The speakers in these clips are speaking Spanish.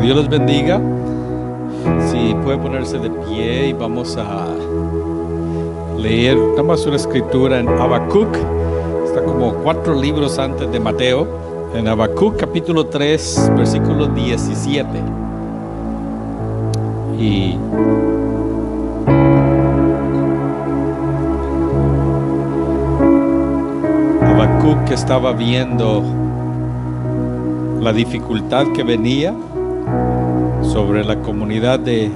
Dios les bendiga. Si puede ponerse de pie y vamos a leer nada más una escritura en Habacuc. Está como 4 libros antes de Mateo. En Habacuc capítulo 3, versículo 17. Y Habacuc estaba viendo la dificultad que venía sobre la comunidad de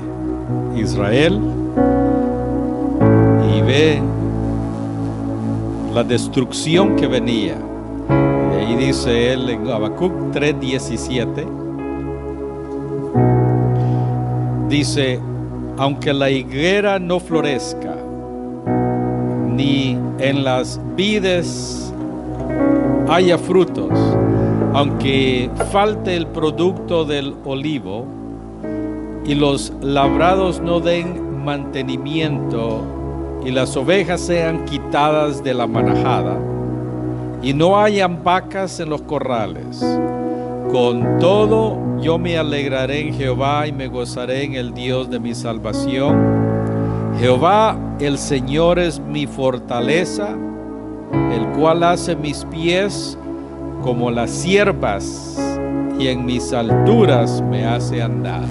Israel y ve la destrucción que venía. Y ahí dice él en Habacuc 3:17, dice: aunque la higuera no florezca, ni en las vides haya frutos, aunque falte el producto del olivo y los labrados no den mantenimiento y las ovejas sean quitadas de la manajada y no hayan vacas en los corrales, con todo yo me alegraré en Jehová y me gozaré en el Dios de mi salvación. Jehová el Señor es mi fortaleza, el cual hace mis pies como las ciervas y en mis alturas me hace andar.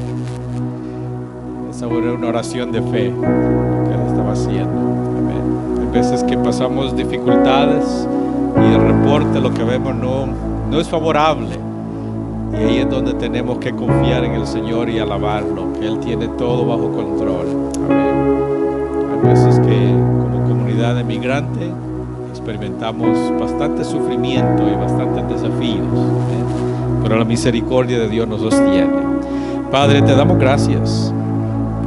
Esa era una oración de fe que él estaba haciendo. Amén. Hay veces que pasamos dificultades y el reporte, lo que vemos no es favorable, y ahí es donde tenemos que confiar en el Señor y alabarlo, que Él tiene todo bajo control. Amén. Hay veces que como comunidad de migrantes experimentamos bastante sufrimiento y bastantes desafíos, pero la misericordia de Dios nos sostiene. Padre, te damos gracias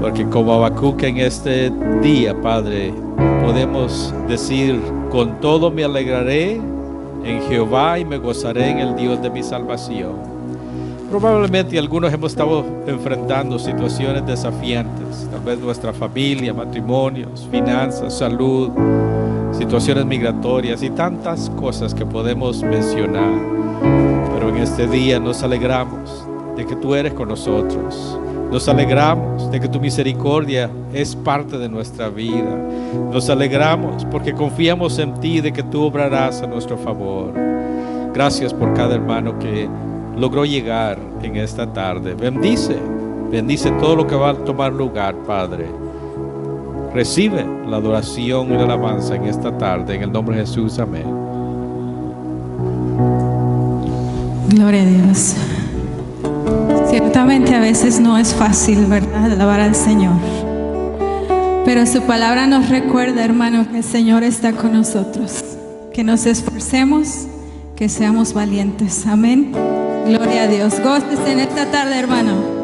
porque como Habacuc en este día, Padre, podemos decir: con todo me alegraré en Jehová y me gozaré en el Dios de mi salvación. Probablemente algunos hemos estado enfrentando situaciones desafiantes, tal vez nuestra familia, matrimonios, finanzas, salud, situaciones migratorias y tantas cosas que podemos mencionar. Pero en este día nos alegramos de que tú eres con nosotros. Nos alegramos de que tu misericordia es parte de nuestra vida. Nos alegramos porque confiamos en ti, de que tú obrarás a nuestro favor. Gracias por cada hermano que logró llegar en esta tarde. Bendice todo lo que va a tomar lugar, Padre. Recibe la adoración y la alabanza en esta tarde, en el nombre de Jesús, amén. Gloria a Dios. Ciertamente a veces no es fácil, ¿verdad?, alabar al Señor. Pero su palabra nos recuerda, hermano, que el Señor está con nosotros. Que nos esforcemos, que seamos valientes. Amén. Gloria a Dios. Gócese en esta tarde, hermano.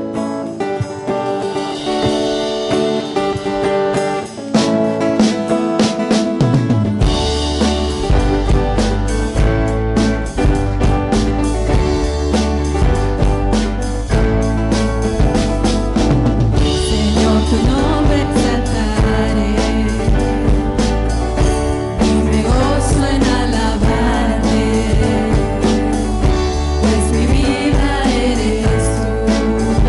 Pues mi vida eres tú.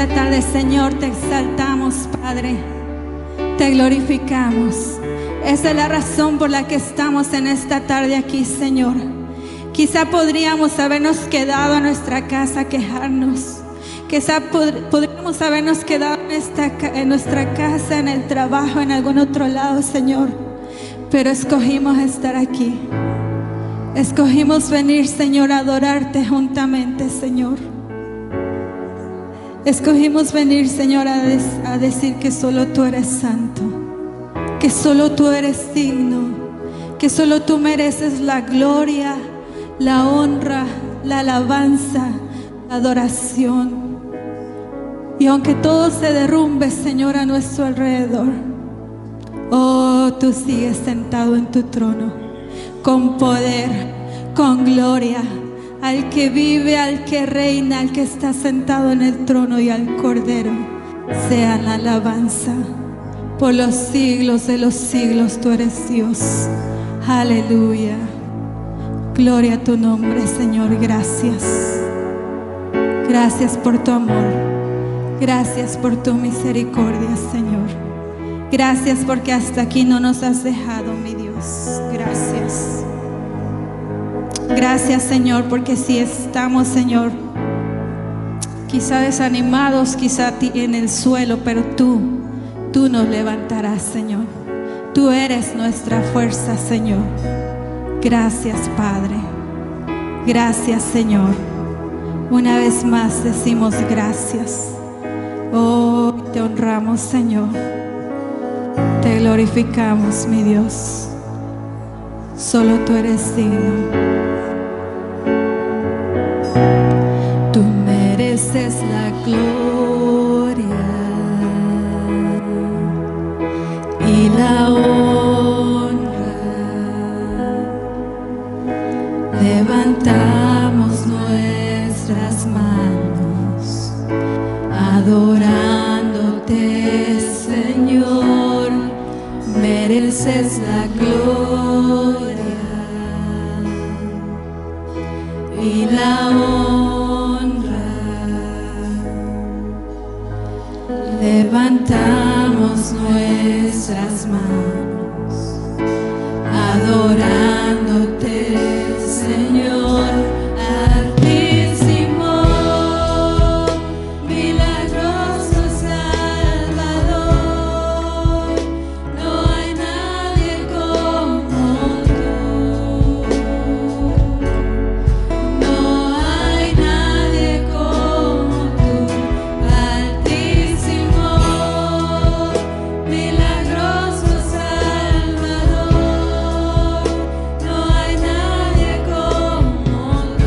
esta tarde, Señor, te exaltamos, Padre. Te glorificamos. Esa es la razón por la que estamos en esta tarde aquí, Señor. Quizá podríamos habernos quedado en nuestra casa a quejarnos. Quizá podríamos habernos quedado en nuestra casa, en el trabajo, en algún otro lado, Señor. Pero escogimos estar aquí. Escogimos venir, Señor, a adorarte juntamente, Señor. Escogimos venir, Señor, a decir que solo tú eres santo, que solo tú eres digno, que solo tú mereces la gloria, la honra, la alabanza, la adoración. Y aunque todo se derrumbe, Señor, a nuestro alrededor, oh, tú sigues sentado en tu trono, con poder, con gloria, al que vive, al que reina, al que está sentado en el trono y al Cordero, sea la alabanza. Por los siglos de los siglos tú eres Dios. Aleluya. Gloria a tu nombre, Señor. Gracias. Gracias por tu amor. Gracias por tu misericordia, Señor. Gracias porque hasta aquí no nos has dejado, mi Dios. Gracias. Gracias, Señor, porque si estamos, Señor, quizá desanimados, quizá en el suelo, pero tú nos levantarás, Señor. Tú eres nuestra fuerza, Señor. Gracias, Padre. Gracias, Señor. Una vez más decimos gracias. Oh, te honramos, Señor. Te glorificamos, mi Dios. Solo tú eres digno. Tú mereces la gloria y la honra. Levantamos nuestras manos adorándote, Señor. Mereces la gloria y la honra. Levantamos nuestras manos adorándote, Señor. Altísimo, milagroso Salvador, no hay nadie como tú. No hay nadie como tú. Altísimo, milagroso Salvador, no hay nadie como tú.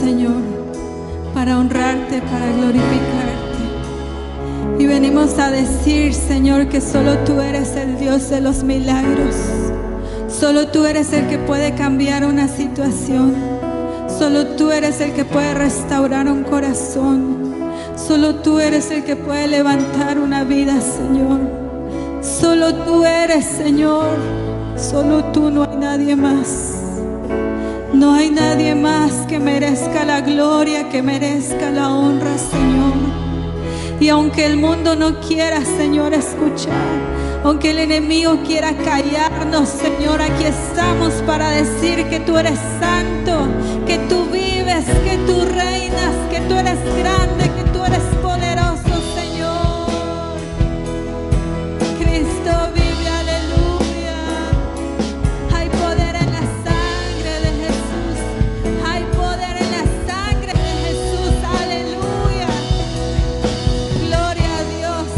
Señor, para honrarte, para glorificarte. Y venimos a decir, Señor, que solo tú eres el Dios de los milagros. Solo tú eres el que puede cambiar una situación. Solo tú eres el que puede restaurar un corazón. Solo tú eres el que puede levantar una vida, Señor. Solo tú eres, Señor. Solo tú, no hay nadie más. No hay nadie más que merezca la gloria, que merezca la honra, Señor. Y aunque el mundo no quiera, Señor, escuchar, aunque el enemigo quiera callarnos, Señor, aquí estamos para decir que tú eres santo, que tú vives, que tú reinas, que tú eres grande, que tú eres poderoso, Señor. Cristo vive, aleluya. Hay poder en la sangre de Jesús. Hay poder en la sangre de Jesús, aleluya. Gloria a Dios.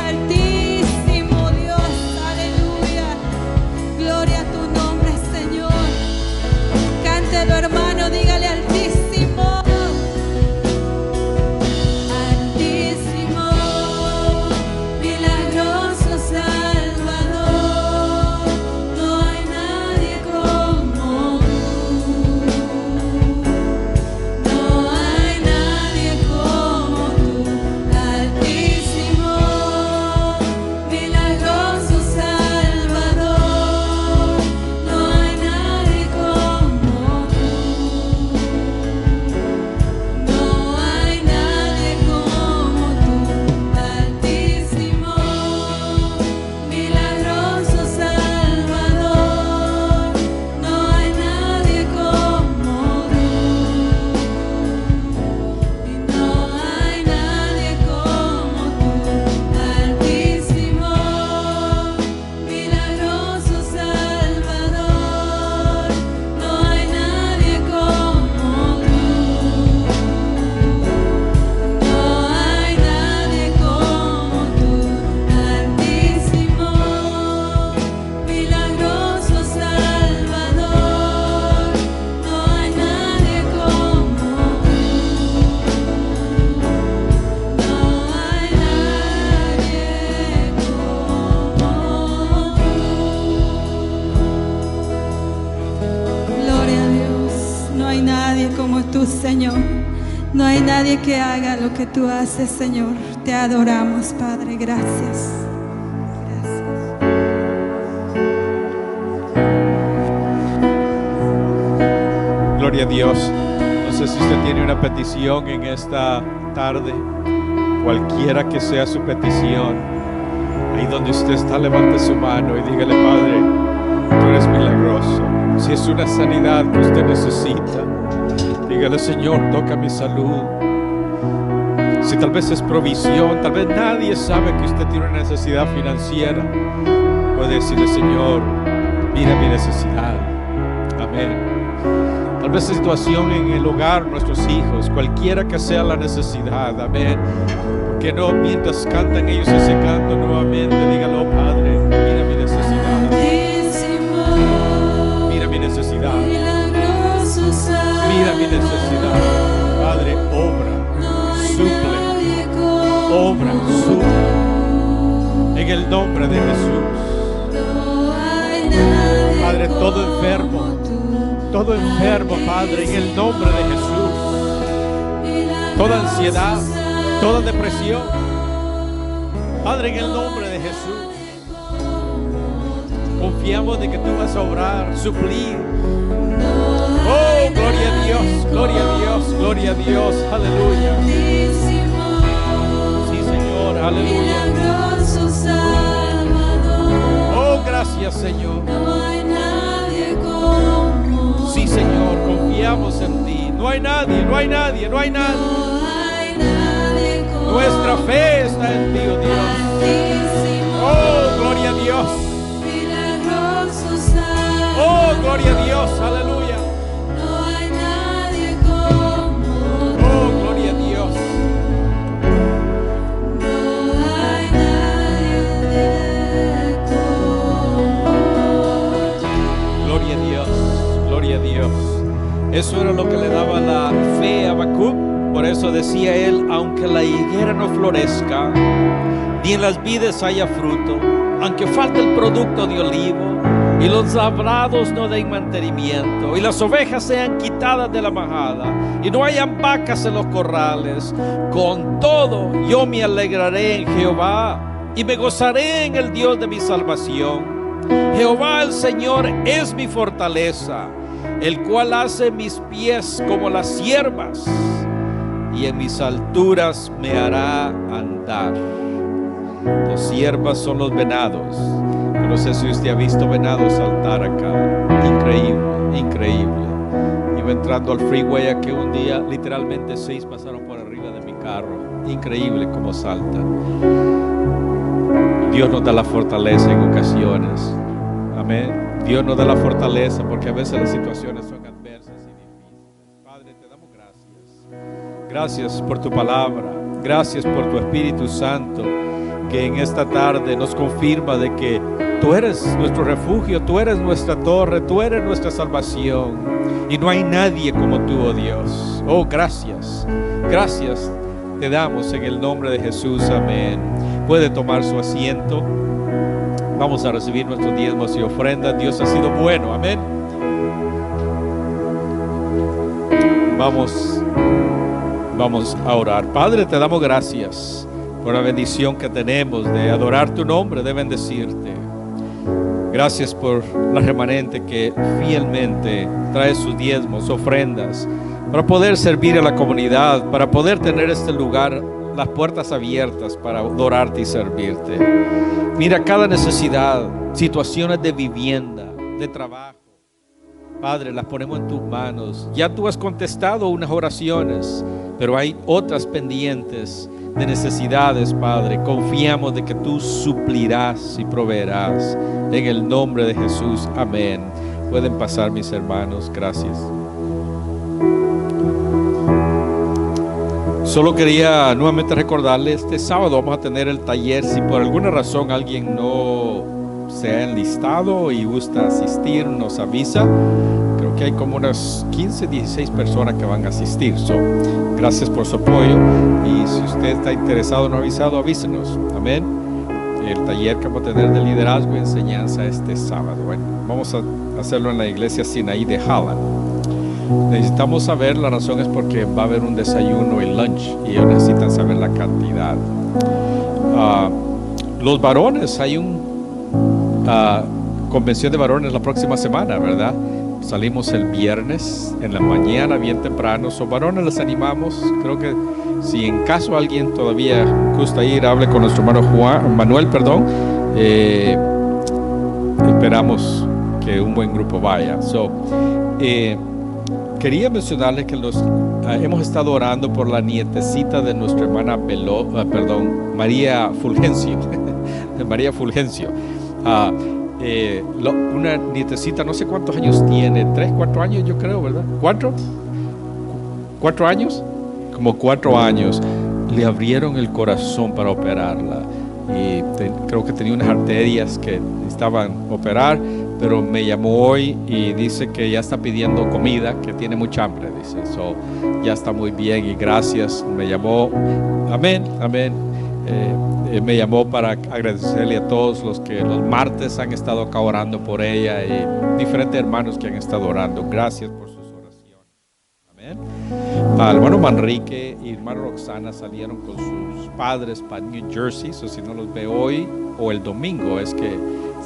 Altísimo Dios, aleluya. Gloria a tu nombre, Señor. Cántelo, hermano, dígale altísimo. Señor, no hay nadie que haga lo que tú haces, Señor. Te adoramos, Padre. Gracias. Gloria a Dios. No sé si usted tiene una petición en esta tarde, cualquiera que sea su petición. Ahí donde usted está, levante su mano y dígale: Padre, tú eres milagroso. Si es una sanidad que usted necesita, dígale: Señor, toca mi salud. Si tal vez es provisión, tal vez nadie sabe que usted tiene una necesidad financiera, puede decirle: Señor, mira mi necesidad. Amén. Tal vez situación en el hogar, nuestros hijos, cualquiera que sea la necesidad. Amén. Porque no, mientras cantan ellos ese canto nuevamente, dígalo: Padre, mira mi necesidad. Mira mi necesidad. Mira mi necesidad. Padre, obra, suple, obra, suple. En el nombre de Jesús. Padre, todo enfermo, Padre, en el nombre de Jesús. Toda ansiedad, toda depresión, Padre, en el nombre de Jesús. Confiamos de que tú vas a obrar, suplir. Oh, gloria a Dios, gloria a Dios, gloria a Dios. Aleluya. Sí, Señor, aleluya. Oh, gracias, Señor. Sí, Señor, confiamos en ti. No hay nadie, no hay nadie, no hay nadie. Nuestra fe está en ti, oh Dios. Oh, gloria a Dios. Oh, gloria a Dios, aleluya. Oh, gloria a Dios. Gloria a Dios, gloria a Dios. Eso era lo que le daba la fe a Habacuc. Por eso decía él: aunque la higuera no florezca, ni en las vides haya fruto, aunque falte el producto de olivo, y los labrados no den mantenimiento, y las ovejas sean quitadas de la majada, y no hayan vacas en los corrales, con todo yo me alegraré en Jehová, y me gozaré en el Dios de mi salvación. Jehová el Señor es mi fortaleza, el cual hace mis pies como las ciervas, y en mis alturas me hará andar. Los ciervas son los venados. Yo no sé si usted ha visto venados saltar acá. Increíble, increíble. Iba entrando al freeway aquí un día, literalmente 6 pasaron por arriba de mi carro. Increíble cómo saltan. Dios nos da la fortaleza en ocasiones. Amén. Dios nos da la fortaleza porque a veces las situaciones son adversas y difíciles. Padre, te damos gracias. Gracias por tu palabra. Gracias por tu Espíritu Santo, que en esta tarde nos confirma de que tú eres nuestro refugio, tú eres nuestra torre, tú eres nuestra salvación, y no hay nadie como tú, oh Dios. Oh, gracias, gracias te damos en el nombre de Jesús, amén. Puede tomar su asiento. Vamos a recibir nuestros diezmos y ofrendas. Dios ha sido bueno, amén. Vamos a orar. Padre, te damos gracias por la bendición que tenemos de adorar tu nombre, de bendecirte. Gracias por la remanente que fielmente trae sus diezmos, ofrendas, para poder servir a la comunidad, para poder tener este lugar, las puertas abiertas para adorarte y servirte. Mira cada necesidad, situaciones de vivienda, de trabajo. Padre, las ponemos en tus manos. Ya tú has contestado unas oraciones, pero hay otras pendientes de necesidades, Padre. Confiamos de que tú suplirás y proveerás en el nombre de Jesús, amén. Pueden pasar, mis hermanos, gracias. Solo quería nuevamente recordarles, este sábado vamos a tener el taller. Si por alguna razón alguien no se ha enlistado y gusta asistir, nos avisa. Creo que hay como unas 15, 16 personas que van a asistir. Gracias por su apoyo. Y si usted está interesado o no avisado, avísenos. Amén. El taller que vamos a tener de liderazgo y enseñanza este sábado. Bueno, vamos a hacerlo en la iglesia Sinaí de Holland. Necesitamos saber, la razón es porque va a haber un desayuno y lunch y ellos necesitan saber la cantidad. Los varones, hay una convención de varones la próxima semana, ¿verdad? Salimos el viernes en la mañana bien temprano. Varones, les animamos. Creo que si en caso alguien todavía gusta ir, hable con nuestro hermano Manuel. Esperamos que un buen grupo vaya. Quería mencionarles que hemos estado orando por la nietecita de nuestra hermana María Fulgencio. María Fulgencio. Una nietecita, no sé cuántos años tiene, 3, 4 años yo creo, ¿verdad? ¿4 años? Como 4 años. Le abrieron el corazón para operarla y creo que tenía unas arterias que necesitaban operar, pero me llamó hoy y dice que ya está pidiendo comida, que tiene mucha hambre, dice. Ya está muy bien y gracias. Me llamó, amén. Me llamó para agradecerle a todos los que los martes han estado acá orando por ella y diferentes hermanos que han estado orando. Gracias por sus oraciones. Amén. El hermano Manrique y hermano Roxana salieron con sus padres para New Jersey. Si no los ve hoy o el domingo, es que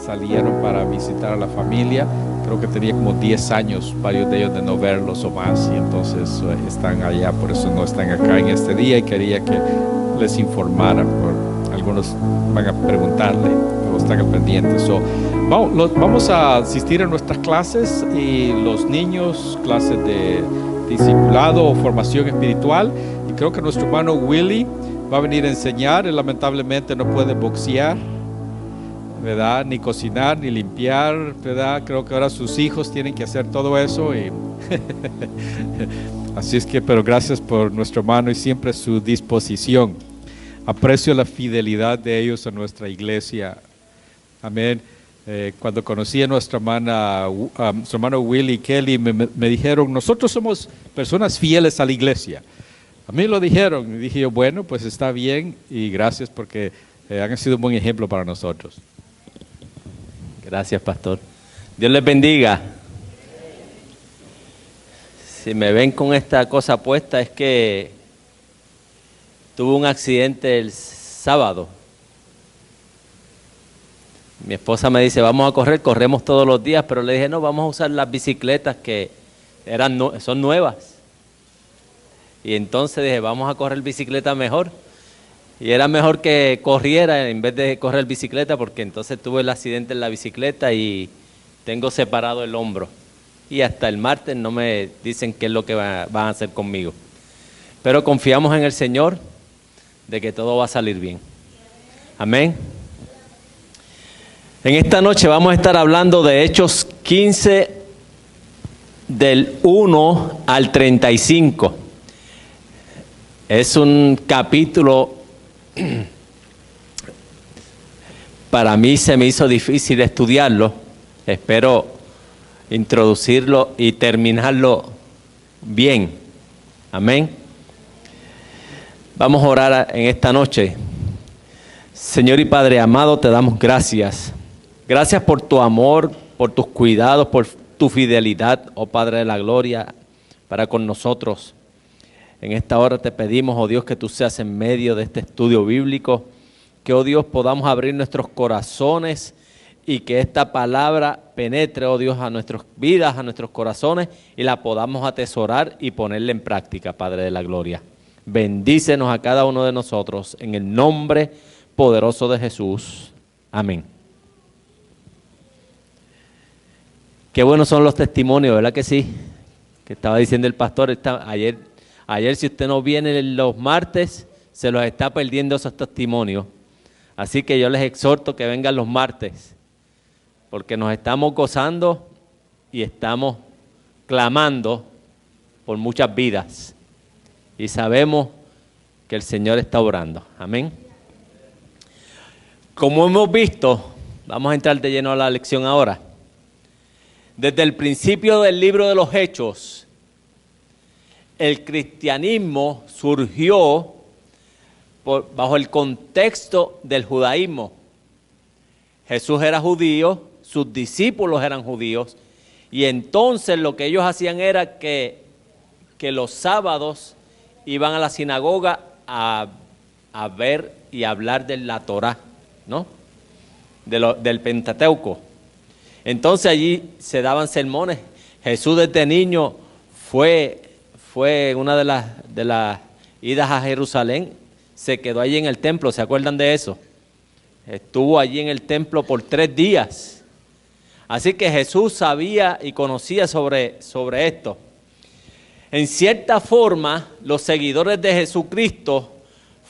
salieron para visitar a la familia. Creo que tenía como 10 años, varios de ellos, de no verlos o más, y entonces están allá, por eso no están acá en este día, y quería que les informaran. Algunos van a preguntarle o están al pendiente. Vamos a asistir a nuestras clases, y los niños, clases de discipulado o formación espiritual, y creo que nuestro hermano Willy va a venir a enseñar. Él lamentablemente no puede boxear, ¿verdad? Ni cocinar, ni limpiar, ¿verdad? Creo que ahora sus hijos tienen que hacer todo eso. Así es que, pero gracias por nuestro hermano y siempre su disposición. Aprecio la fidelidad de ellos a nuestra iglesia. Amén. Cuando conocí a nuestra hermana, a nuestro hermano Willie Kelly, me dijeron, nosotros somos personas fieles a la iglesia. A mí lo dijeron y dije yo, bueno, pues está bien y gracias porque han sido un buen ejemplo para nosotros. Gracias, pastor. Dios les bendiga. Si me ven con esta cosa puesta es que tuve un accidente el sábado. Mi esposa me dice, vamos a correr, corremos todos los días, pero le dije, no, vamos a usar las bicicletas que son nuevas. Y entonces dije, vamos a correr bicicleta mejor. Y era mejor que corriera en vez de correr bicicleta, porque entonces tuve el accidente en la bicicleta y tengo separado el hombro. Y hasta el martes no me dicen qué es lo que van a hacer conmigo. Pero confiamos en el Señor de que todo va a salir bien. Amén. En esta noche vamos a estar hablando de Hechos 15, del 1 al 35. Es un capítulo, para mí se me hizo difícil estudiarlo. Espero introducirlo y terminarlo bien. Amén. Vamos a orar en esta noche. Señor y Padre amado, te damos gracias. Gracias por tu amor, por tus cuidados, por tu fidelidad, oh Padre de la gloria, para con nosotros. En esta hora te pedimos, oh Dios, que tú seas en medio de este estudio bíblico, que, oh Dios, podamos abrir nuestros corazones y que esta palabra penetre, oh Dios, a nuestras vidas, a nuestros corazones y la podamos atesorar y ponerla en práctica, Padre de la gloria. Bendícenos a cada uno de nosotros en el nombre poderoso de Jesús. Amén. Qué buenos son los testimonios, ¿verdad que sí? Que estaba diciendo el pastor ayer si usted no viene los martes, se los está perdiendo esos testimonios. Así que yo les exhorto que vengan los martes, porque nos estamos gozando y estamos clamando por muchas vidas. Y sabemos que el Señor está obrando. Amén. Como hemos visto, vamos a entrar de lleno a la lección ahora. Desde el principio del libro de los Hechos, el cristianismo surgió bajo el contexto del judaísmo. Jesús era judío, sus discípulos eran judíos, y entonces lo que ellos hacían era que los sábados iban a la sinagoga a ver y hablar de la Torá, ¿no? Del Pentateuco. Entonces allí se daban sermones. Jesús desde niño fue una de las idas a Jerusalén, se quedó allí en el templo, ¿se acuerdan de eso? Estuvo allí en el templo por 3 días. Así que Jesús sabía y conocía sobre esto. En cierta forma, los seguidores de Jesucristo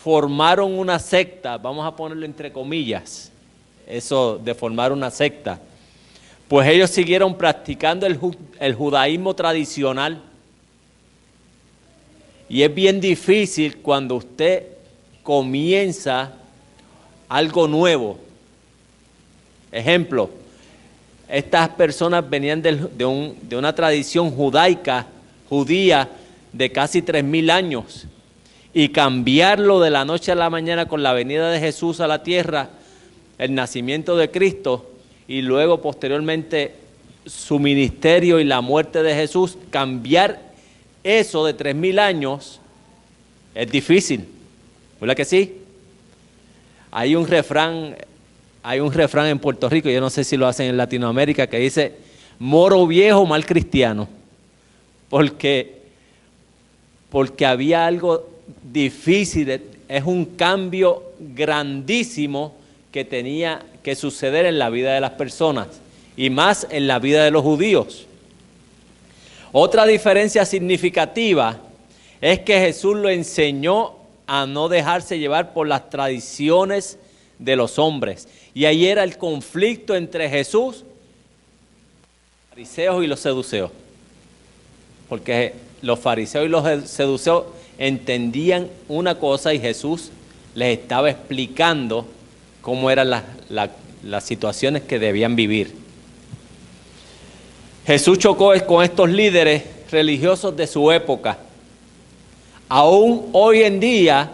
formaron una secta, vamos a ponerlo entre comillas, eso de formar una secta. Pues ellos siguieron practicando el judaísmo tradicional. Y es bien difícil cuando usted comienza algo nuevo. Ejemplo, estas personas venían de una tradición judía de casi 3,000 años. Y cambiarlo de la noche a la mañana con la venida de Jesús a la tierra, el nacimiento de Cristo, y luego posteriormente su ministerio y la muerte de Jesús, cambiar eso de 3,000 años es difícil, ¿verdad que sí? Hay un refrán en Puerto Rico, yo no sé si lo hacen en Latinoamérica, que dice, moro viejo, mal cristiano, porque había algo difícil, es un cambio grandísimo que tenía que suceder en la vida de las personas y más en la vida de los judíos. Otra diferencia significativa es que Jesús lo enseñó a no dejarse llevar por las tradiciones de los hombres. Y ahí era el conflicto entre Jesús, los fariseos y los seduceos. Porque los fariseos y los seduceos entendían una cosa y Jesús les estaba explicando cómo eran las situaciones que debían vivir. Jesús chocó con estos líderes religiosos de su época. Aún hoy en día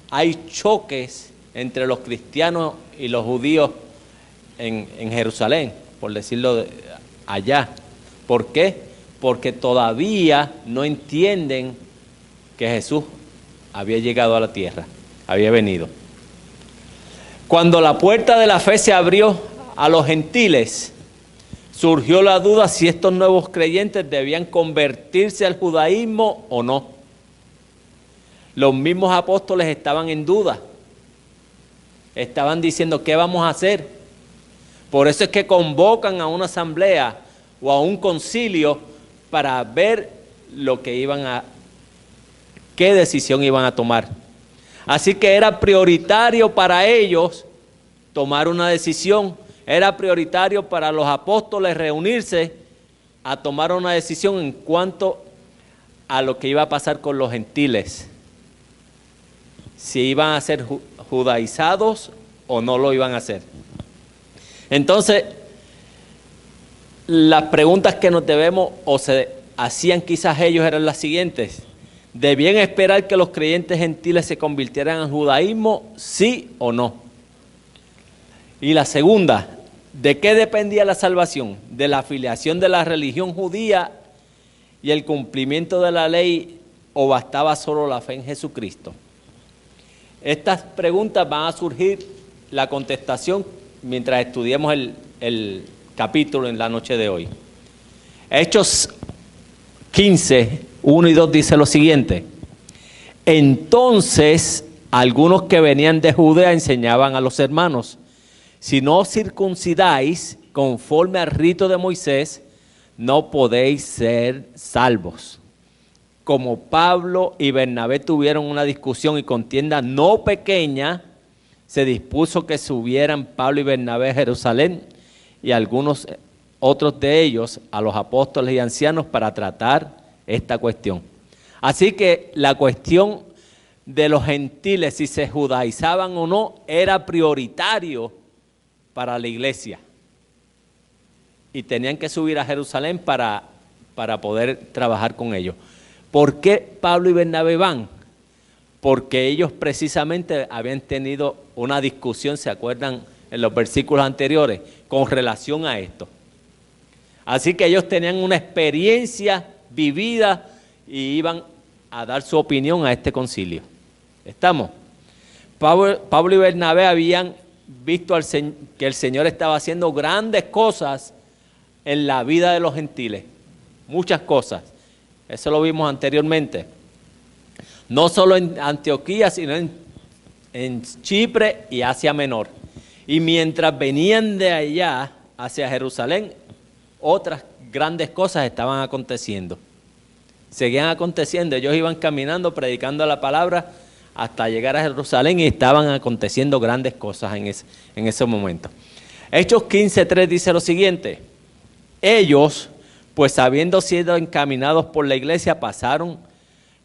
hay choques entre los cristianos y los judíos en Jerusalén, por decirlo allá. ¿Por qué? Porque todavía no entienden que Jesús había llegado a la tierra, había venido. Cuando la puerta de la fe se abrió a los gentiles, surgió la duda si estos nuevos creyentes debían convertirse al judaísmo o no. Los mismos apóstoles estaban en duda. Estaban diciendo, ¿qué vamos a hacer? Por eso es que convocan a una asamblea o a un concilio para ver lo que qué decisión iban a tomar. Así que era prioritario para ellos tomar una decisión. Era prioritario para los apóstoles reunirse a tomar una decisión en cuanto a lo que iba a pasar con los gentiles. Si iban a ser judaizados o no lo iban a hacer. Entonces, las preguntas que nos debemos o se hacían quizás ellos eran las siguientes. ¿Debían esperar que los creyentes gentiles se convirtieran al judaísmo, sí o no? Y la segunda, ¿de qué dependía la salvación? ¿De la afiliación de la religión judía y el cumplimiento de la ley o bastaba solo la fe en Jesucristo? Estas preguntas van a surgir la contestación mientras estudiemos el capítulo en la noche de hoy. Hechos 15, 1 y 2 dice lo siguiente. Entonces, algunos que venían de Judea enseñaban a los hermanos, si no os circuncidáis conforme al rito de Moisés, no podéis ser salvos. Como Pablo y Bernabé tuvieron una discusión y contienda no pequeña, se dispuso que subieran Pablo y Bernabé a Jerusalén y algunos otros de ellos a los apóstoles y ancianos para tratar esta cuestión. Así que la cuestión de los gentiles, si se judaizaban o no, era prioritario para la iglesia. Y tenían que subir a Jerusalén para poder trabajar con ellos. ¿Por qué Pablo y Bernabé van? Porque ellos precisamente habían tenido una discusión, ¿se acuerdan en los versículos anteriores? Con relación a esto. Así que ellos tenían una experiencia vivida y iban a dar su opinión a este concilio. ¿Estamos? Pablo y Bernabé habían visto que el Señor estaba haciendo grandes cosas en la vida de los gentiles. Muchas cosas. Eso lo vimos anteriormente. No solo en Antioquía, sino en Chipre y Asia Menor. Y mientras venían de allá hacia Jerusalén, otras grandes cosas estaban aconteciendo. Seguían aconteciendo. Ellos iban caminando, predicando la palabra hasta llegar a Jerusalén y estaban aconteciendo grandes cosas en ese momento. Hechos 15:3 dice lo siguiente. Ellos, pues habiendo sido encaminados por la iglesia, pasaron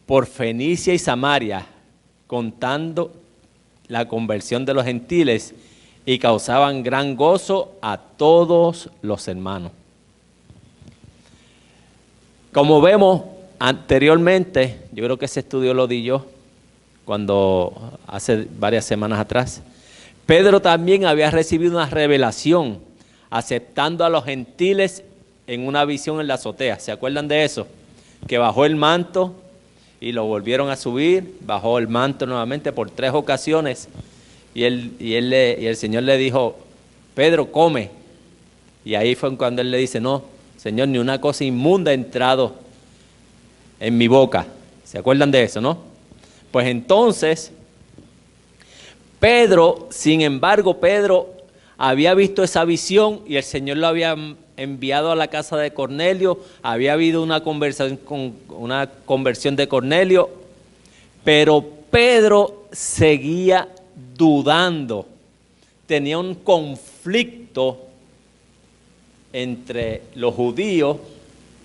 por Fenicia y Samaria, contando la conversión de los gentiles y causaban gran gozo a todos los hermanos. Como vemos anteriormente, yo creo que ese estudio lo di yo cuando hace varias semanas atrás, Pedro también había recibido una revelación aceptando a los gentiles en una visión en la azotea. ¿Se acuerdan de eso? Que bajó el manto y lo volvieron a subir, bajó el manto nuevamente por 3 ocasiones y el Señor le dijo, Pedro, come. Y ahí fue cuando él le dice, no, Señor, ni una cosa inmunda ha entrado en mi boca. ¿Se acuerdan de eso, no? Pues entonces, Pedro, sin embargo, Pedro había visto esa visión y el Señor lo había enviado a la casa de Cornelio, había habido una conversión de Cornelio, pero Pedro seguía dudando, tenía un conflicto entre los judíos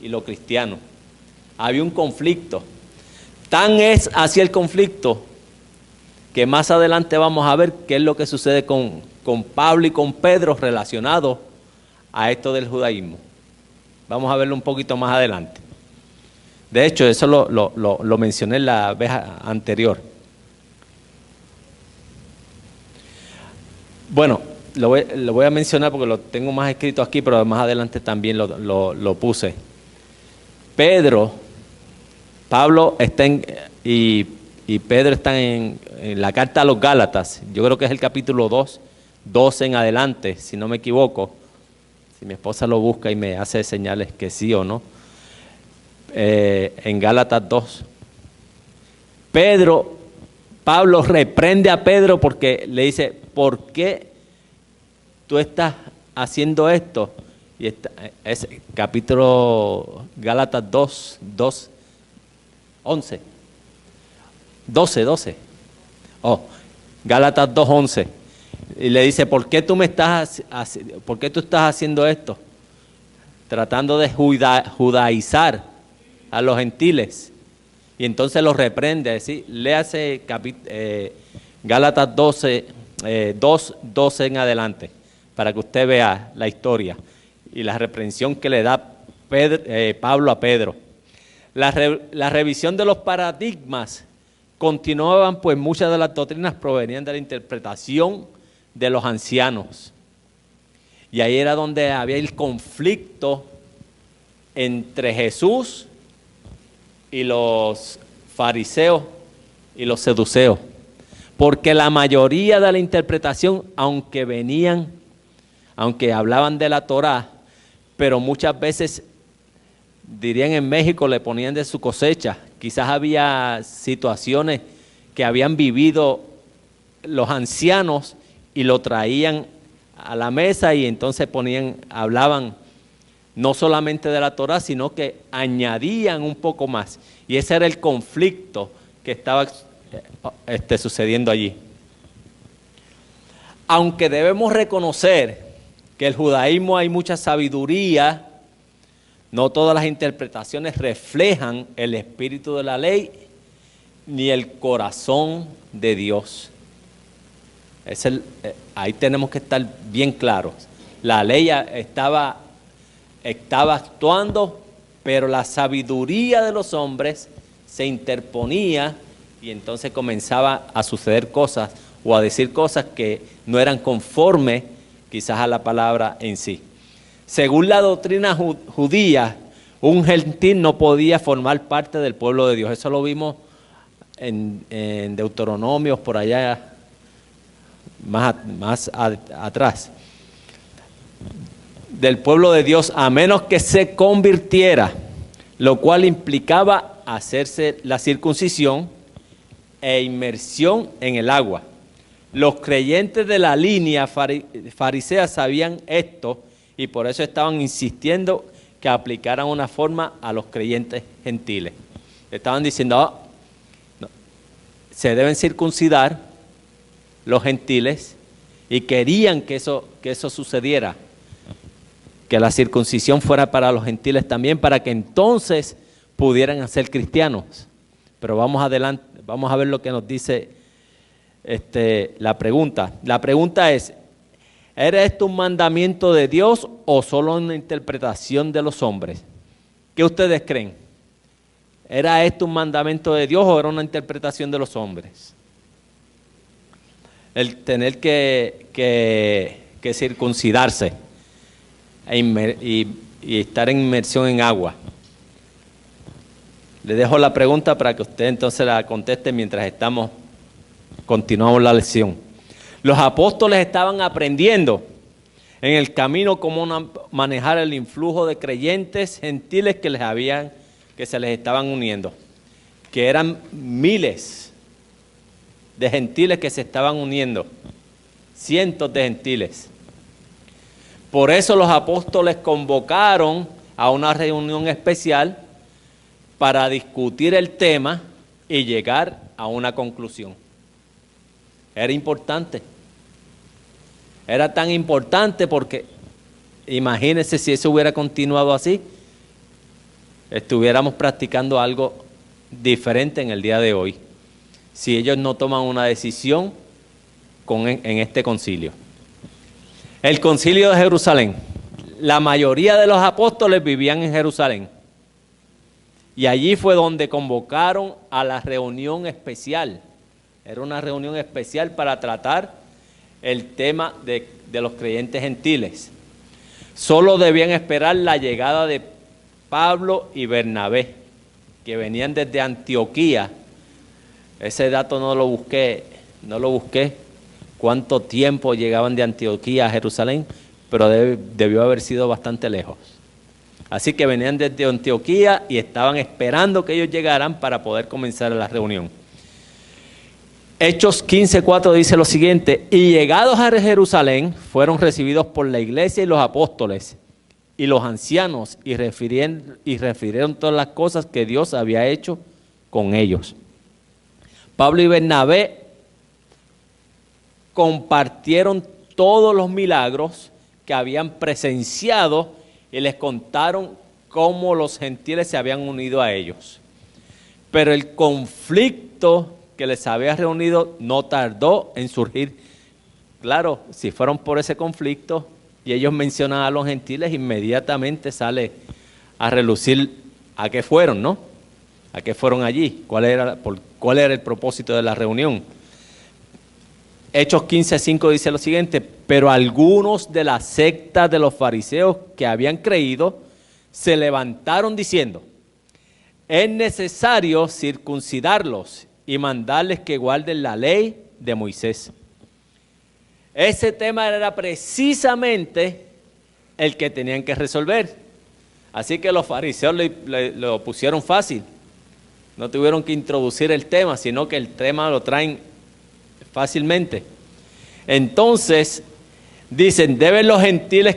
y los cristianos, había un conflicto, tan es así el conflicto que más adelante vamos a ver qué es lo que sucede con con Pablo y con Pedro relacionados a esto del judaísmo. Vamos a verlo un poquito más adelante. De hecho, eso lo mencioné la vez anterior. Bueno, lo voy a mencionar porque lo tengo más escrito aquí, pero más adelante también lo puse. Pablo está y Pedro están en la carta a los Gálatas. Yo creo que es el capítulo 2 en adelante, si no me equivoco. Si mi esposa lo busca y me hace señales que sí o no. En Gálatas 2. Pablo reprende a Pedro porque le dice, ¿por qué tú estás haciendo esto? Y es capítulo Gálatas 2, 11. 12. Gálatas 2:11. Y le dice, ¿por qué tú estás haciendo esto? Tratando de judaizar a los gentiles. Y entonces los reprende. ¿sí? Léase Gálatas 2:12 en adelante, para que usted vea la historia y la reprensión que le da Pablo a Pedro. La revisión de los paradigmas continuaban, pues muchas de las doctrinas provenían de la interpretación de los ancianos. Y ahí era donde había el conflicto entre Jesús y los fariseos y los seduceos. Porque la mayoría de la interpretación, aunque hablaban de la Torá, pero muchas veces, dirían en México, le ponían de su cosecha. Quizás había situaciones que habían vivido los ancianos y lo traían a la mesa y entonces hablaban no solamente de la Torá, sino que añadían un poco más. Y ese era el conflicto que estaba sucediendo allí. Aunque debemos reconocer que el judaísmo hay mucha sabiduría, no todas las interpretaciones reflejan el espíritu de la ley ni el corazón de Dios. Ahí tenemos que estar bien claros. La ley estaba actuando, pero la sabiduría de los hombres se interponía y entonces comenzaba a suceder cosas o a decir cosas que no eran conformes quizás a la palabra en sí. Según la doctrina judía, un gentil no podía formar parte del pueblo de Dios. Eso lo vimos en Deuteronomios por allá más atrás. Del pueblo de Dios, a menos que se convirtiera, lo cual implicaba hacerse la circuncisión e inmersión en el agua. Los creyentes de la línea farisea sabían esto y por eso estaban insistiendo que aplicaran una forma a los creyentes gentiles. Estaban diciendo, no, se deben circuncidar los gentiles y querían que eso sucediera, que la circuncisión fuera para los gentiles también, para que entonces pudieran ser cristianos. Pero vamos adelante, vamos a ver lo que nos dice la pregunta. La pregunta es, ¿era esto un mandamiento de Dios o solo una interpretación de los hombres? ¿Qué ustedes creen? ¿Era esto un mandamiento de Dios o era una interpretación de los hombres? El tener que circuncidarse y estar en inmersión en agua. Le dejo la pregunta para que usted entonces la conteste mientras continuamos la lección. Los apóstoles estaban aprendiendo en el camino cómo manejar el influjo de creyentes gentiles que se les estaban uniendo, que eran miles de gentiles que se estaban uniendo, cientos de gentiles. Por eso los apóstoles convocaron a una reunión especial para discutir el tema y llegar a una conclusión. Era importante. Era tan importante porque, imagínense si eso hubiera continuado así, estuviéramos practicando algo diferente en el día de hoy, si ellos no toman una decisión en este concilio. El concilio de Jerusalén. La mayoría de los apóstoles vivían en Jerusalén. Y allí fue donde convocaron a la reunión especial. Era una reunión especial para tratar el tema de los creyentes gentiles. Solo debían esperar la llegada de Pablo y Bernabé, que venían desde Antioquía. Ese dato no lo busqué, cuánto tiempo llegaban de Antioquía a Jerusalén, pero debió haber sido bastante lejos. Así que venían desde Antioquía y estaban esperando que ellos llegaran para poder comenzar la reunión. Hechos 15:4 dice lo siguiente: y llegados a Jerusalén, fueron recibidos por la iglesia y los apóstoles y los ancianos, y refirieron todas las cosas que Dios había hecho con ellos. Pablo y Bernabé compartieron todos los milagros que habían presenciado y les contaron cómo los gentiles se habían unido a ellos. Pero el conflicto que les había reunido no tardó en surgir. Claro, si fueron por ese conflicto y ellos mencionan a los gentiles, inmediatamente sale a relucir a qué fueron, ¿no? ¿A qué fueron allí? ¿Cuál era el propósito de la reunión? Hechos 15:5 dice lo siguiente: pero algunos de la secta de los fariseos que habían creído se levantaron diciendo: es necesario circuncidarlos y mandarles que guarden la ley de Moisés. Ese tema era precisamente el que tenían que resolver. Así que los fariseos lo pusieron fácil. No tuvieron que introducir el tema, sino que el tema lo traen fácilmente. Entonces, dicen, ¿deben los gentiles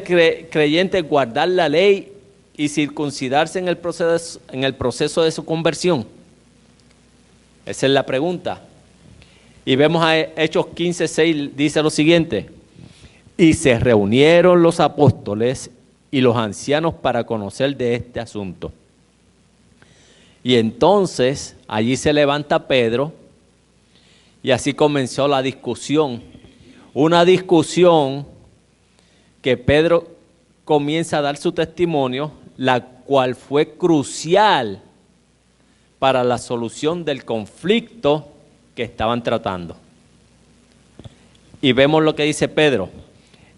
creyentes guardar la ley y circuncidarse en el proceso de su conversión? Esa es la pregunta. Y vemos a Hechos 15:6, dice lo siguiente: y se reunieron los apóstoles y los ancianos para conocer de este asunto. Y entonces allí se levanta Pedro y así comenzó la discusión. Una discusión que Pedro comienza a dar su testimonio, la cual fue crucial para la solución del conflicto que estaban tratando. Y vemos lo que dice Pedro.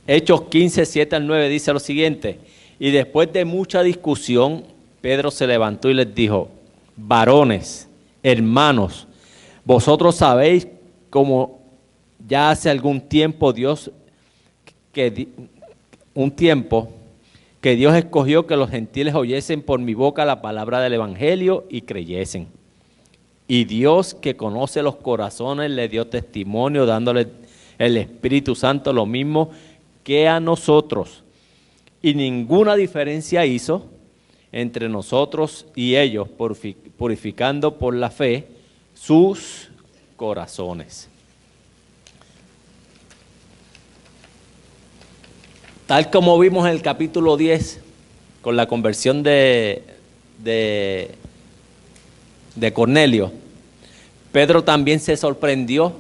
Hechos 15:7-9 dice lo siguiente: y después de mucha discusión, Pedro se levantó y les dijo: varones, hermanos, vosotros sabéis cómo ya hace algún tiempo que Dios escogió que los gentiles oyesen por mi boca la palabra del evangelio y creyesen. Y Dios, que conoce los corazones, le dio testimonio dándole el Espíritu Santo lo mismo que a nosotros. Y ninguna diferencia hizo entre nosotros y ellos, purificando por la fe sus corazones. Tal como vimos en el capítulo 10, con la conversión de Cornelio, Pedro también se sorprendió.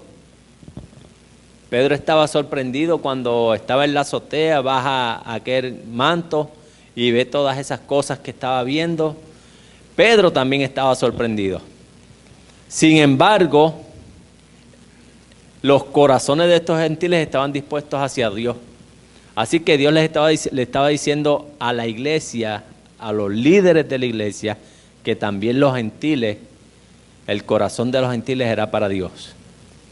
Pedro estaba sorprendido cuando estaba en la azotea, baja aquel manto y ve todas esas cosas que estaba viendo. Pedro también estaba sorprendido. Sin embargo, los corazones de estos gentiles estaban dispuestos hacia Dios. Así que Dios le estaba diciendo a la iglesia, a los líderes de la iglesia, que también los gentiles, el corazón de los gentiles era para Dios.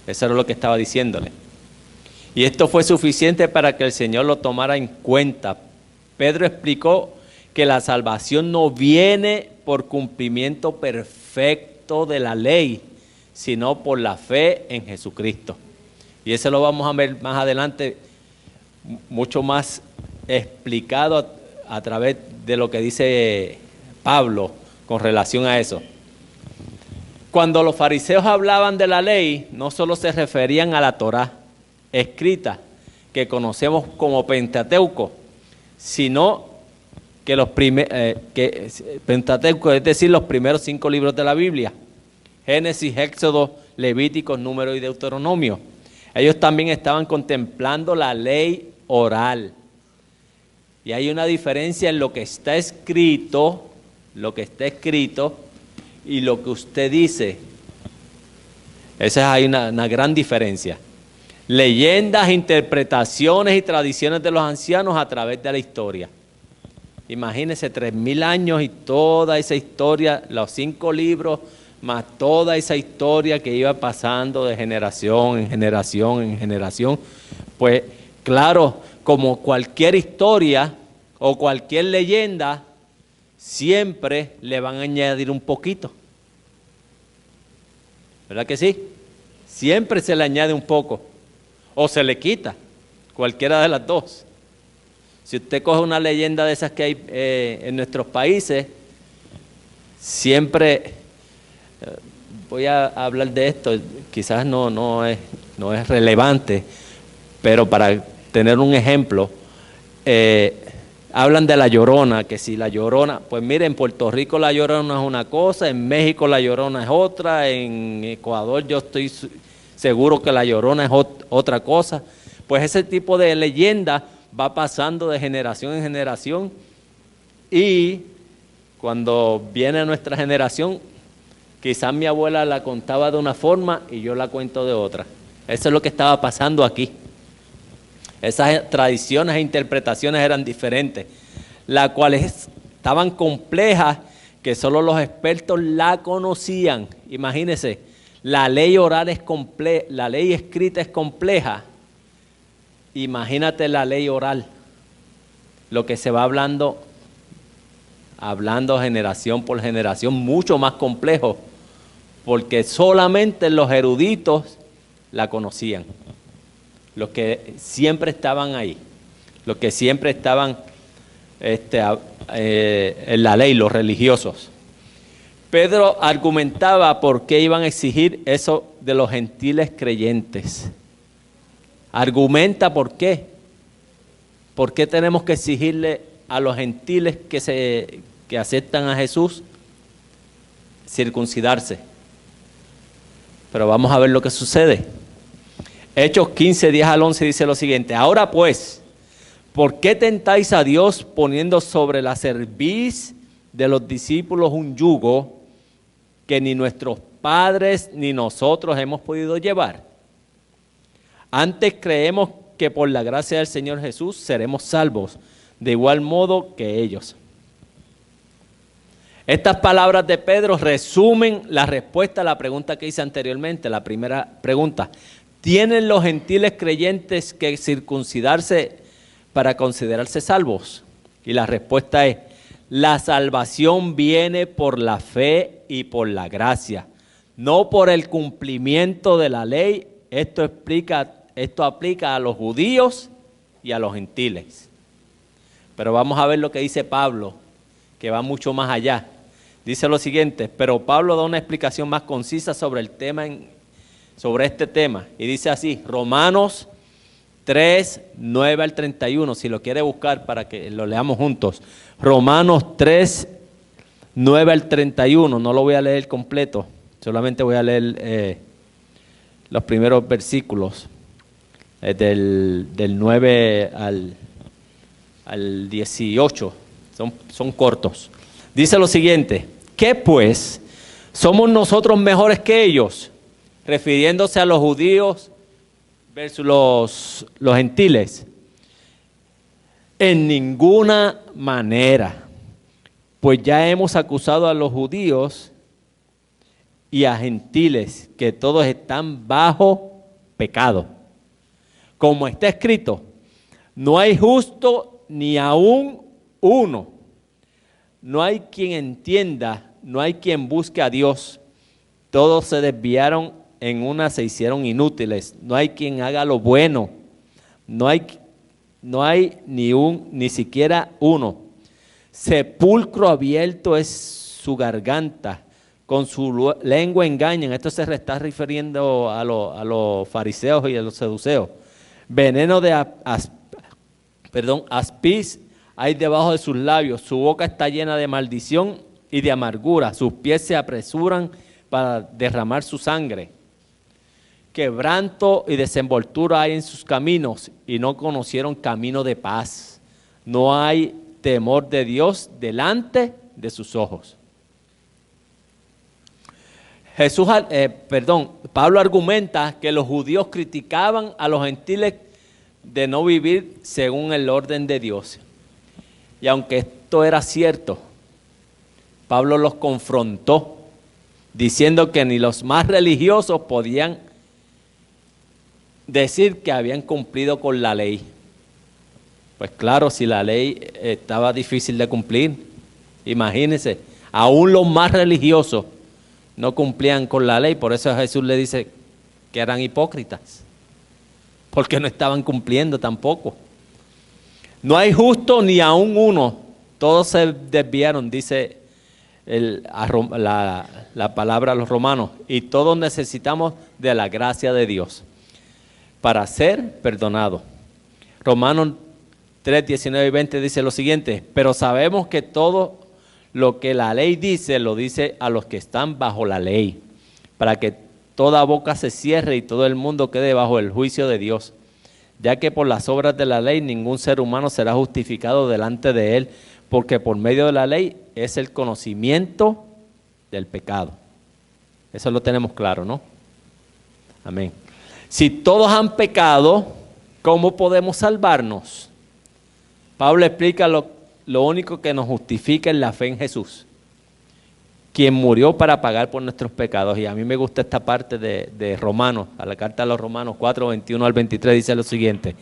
Eso era lo que estaba diciéndole. Y esto fue suficiente para que el Señor lo tomara en cuenta. Pedro explicó que la salvación no viene por cumplimiento perfecto de la ley, sino por la fe en Jesucristo. Y eso lo vamos a ver más adelante, mucho más explicado a través de lo que dice Pablo con relación a eso. Cuando los fariseos hablaban de la ley, no solo se referían a la Torá escrita, que conocemos como Pentateuco, sino que Pentateuco, es decir, los primeros 5 libros de la Biblia: Génesis, Éxodo, Levítico, Número y Deuteronomio. Ellos también estaban contemplando la ley oral. Y hay una diferencia en lo que está escrito y lo que usted dice. Esa hay una gran diferencia. Leyendas, interpretaciones y tradiciones de los ancianos a través de la historia. Imagínense 3000 años y toda esa historia, los 5 libros, más toda esa historia que iba pasando de generación en generación en generación. Pues claro, como cualquier historia o cualquier leyenda, siempre le van a añadir un poquito. ¿Verdad que sí? Siempre se le añade un poco o se le quita, cualquiera de las dos. Si usted coge una leyenda de esas que hay en nuestros países, siempre, voy a hablar de esto, quizás no es relevante, pero para tener un ejemplo, hablan de la Llorona, que si la Llorona, pues mire, en Puerto Rico la Llorona es una cosa, en México la Llorona es otra, en Ecuador yo estoy seguro que la Llorona es otra cosa. Pues ese tipo de leyenda va pasando de generación en generación y cuando viene nuestra generación, quizás mi abuela la contaba de una forma y yo la cuento de otra. Eso es lo que estaba pasando aquí. Esas tradiciones e interpretaciones eran diferentes, las cuales estaban complejas, que solo los expertos la conocían. Imagínense, la ley oral es compleja, la ley escrita es compleja. Imagínate la ley oral, lo que se va hablando generación por generación, mucho más complejo, porque solamente los eruditos la conocían. Los que siempre estaban ahí, los que siempre estaban en la ley, los religiosos. Pedro argumentaba por qué iban a exigir eso de los gentiles creyentes. Argumenta por qué. ¿Por qué tenemos que exigirle a los gentiles que aceptan a Jesús circuncidarse? Pero vamos a ver lo que sucede. Hechos 15, 10 al 11 dice lo siguiente: ahora pues, ¿por qué tentáis a Dios poniendo sobre la cerviz de los discípulos un yugo que ni nuestros padres ni nosotros hemos podido llevar? Antes creemos que por la gracia del Señor Jesús seremos salvos, de igual modo que ellos. Estas palabras de Pedro resumen la respuesta a la pregunta que hice anteriormente, la primera pregunta. ¿Tienen los gentiles creyentes que circuncidarse para considerarse salvos? Y la respuesta es: la salvación viene por la fe y por la gracia, no por el cumplimiento de la ley. Esto aplica a los judíos y a los gentiles. Pero vamos a ver lo que dice Pablo, que va mucho más allá. Dice lo siguiente, pero Pablo da una explicación más concisa sobre este tema. Y dice así, Romanos 3, 9 al 31, si lo quiere buscar para que lo leamos juntos. Romanos 3, 9 al 31, no lo voy a leer completo, solamente voy a leer los primeros versículos, del 9 al 18, son cortos. Dice lo siguiente, ¿qué pues? ¿Somos nosotros mejores que ellos? Refiriéndose a los judíos versus los gentiles. En ninguna manera, pues ya hemos acusado a los judíos y a gentiles que todos están bajo pecado. Como está escrito, no hay justo ni aún uno. No hay quien entienda, no hay quien busque a Dios. Todos se desviaron, en una se hicieron inútiles. No hay quien haga lo bueno. No hay ni siquiera uno. Sepulcro abierto es su garganta. Con su lengua engañan. Esto se está refiriendo a los fariseos y a los saduceos. Veneno de aspis hay debajo de sus labios. Su boca está llena de maldición y de amargura. Sus pies se apresuran para derramar su sangre. quebranto y desenvoltura hay en sus caminos, y no conocieron camino de paz. No hay temor de Dios delante de sus ojos. Pablo argumenta que los judíos criticaban a los gentiles de no vivir según el orden de Dios. Y aunque esto era cierto, Pablo los confrontó, diciendo que ni los más religiosos podían decir que habían cumplido con la ley. Pues claro, si la ley estaba difícil de cumplir, imagínense, aún los más religiosos no cumplían con la ley. Por eso Jesús le dice que eran hipócritas, porque no estaban cumpliendo tampoco. No hay justo ni aún uno, todos se desviaron, dice la palabra a los romanos, y todos necesitamos de la gracia de Dios para ser perdonados. Romanos 3, 19 y 20 dice lo siguiente: pero sabemos que todo lo que la ley dice, lo dice a los que están bajo la ley, para que toda boca se cierre y todo el mundo quede bajo el juicio de Dios, ya que por las obras de la ley ningún ser humano será justificado delante de él, porque por medio de la ley es el conocimiento del pecado. Eso lo tenemos claro, ¿no? Amén. Si todos han pecado, ¿cómo podemos salvarnos? Pablo explica lo único que nos justifica es la fe en Jesús, quien murió para pagar por nuestros pecados. Y a mí me gusta esta parte de Romanos, a la carta a los Romanos 4, 21 al 23, dice lo siguiente: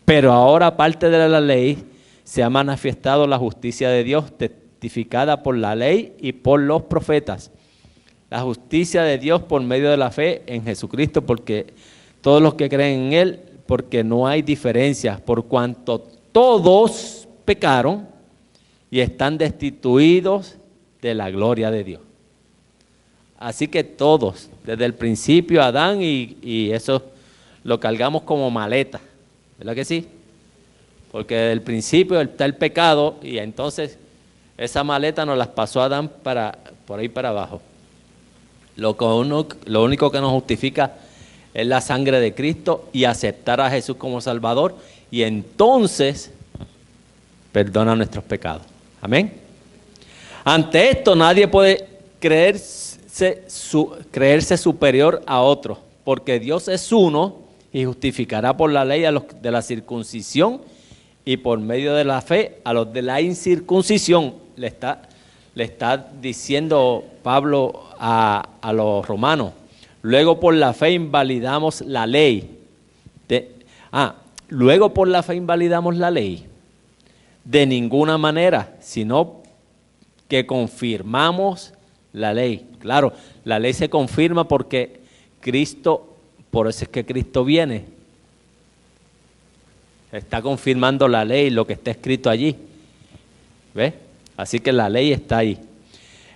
pero ahora, aparte de la ley, se ha manifestado la justicia de Dios, testificada por la ley y por los profetas. La justicia de Dios por medio de la fe en Jesucristo, porque todos los que creen en Él, porque no hay diferencia, por cuanto todos pecaron y están destituidos de la gloria de Dios. Así que todos, desde el principio Adán, y eso lo cargamos como maleta, ¿verdad que sí? Porque desde el principio está el pecado, y entonces esa maleta nos las pasó Adán por ahí para abajo. Lo único que nos justifica es la sangre de Cristo y aceptar a Jesús como Salvador, y entonces perdona nuestros pecados. Amén. Ante esto nadie puede creerse superior a otro, porque Dios es uno y justificará por la ley a los de la circuncisión y por medio de la fe a los de la incircuncisión. Le está diciendo Pablo a los romanos. Luego por la fe invalidamos la ley. Luego por la fe invalidamos la ley. De ninguna manera, sino que confirmamos la ley. Claro, la ley se confirma porque Cristo, por eso es que Cristo viene. Está confirmando la ley, lo que está escrito allí. ¿Ves? Así que la ley está ahí.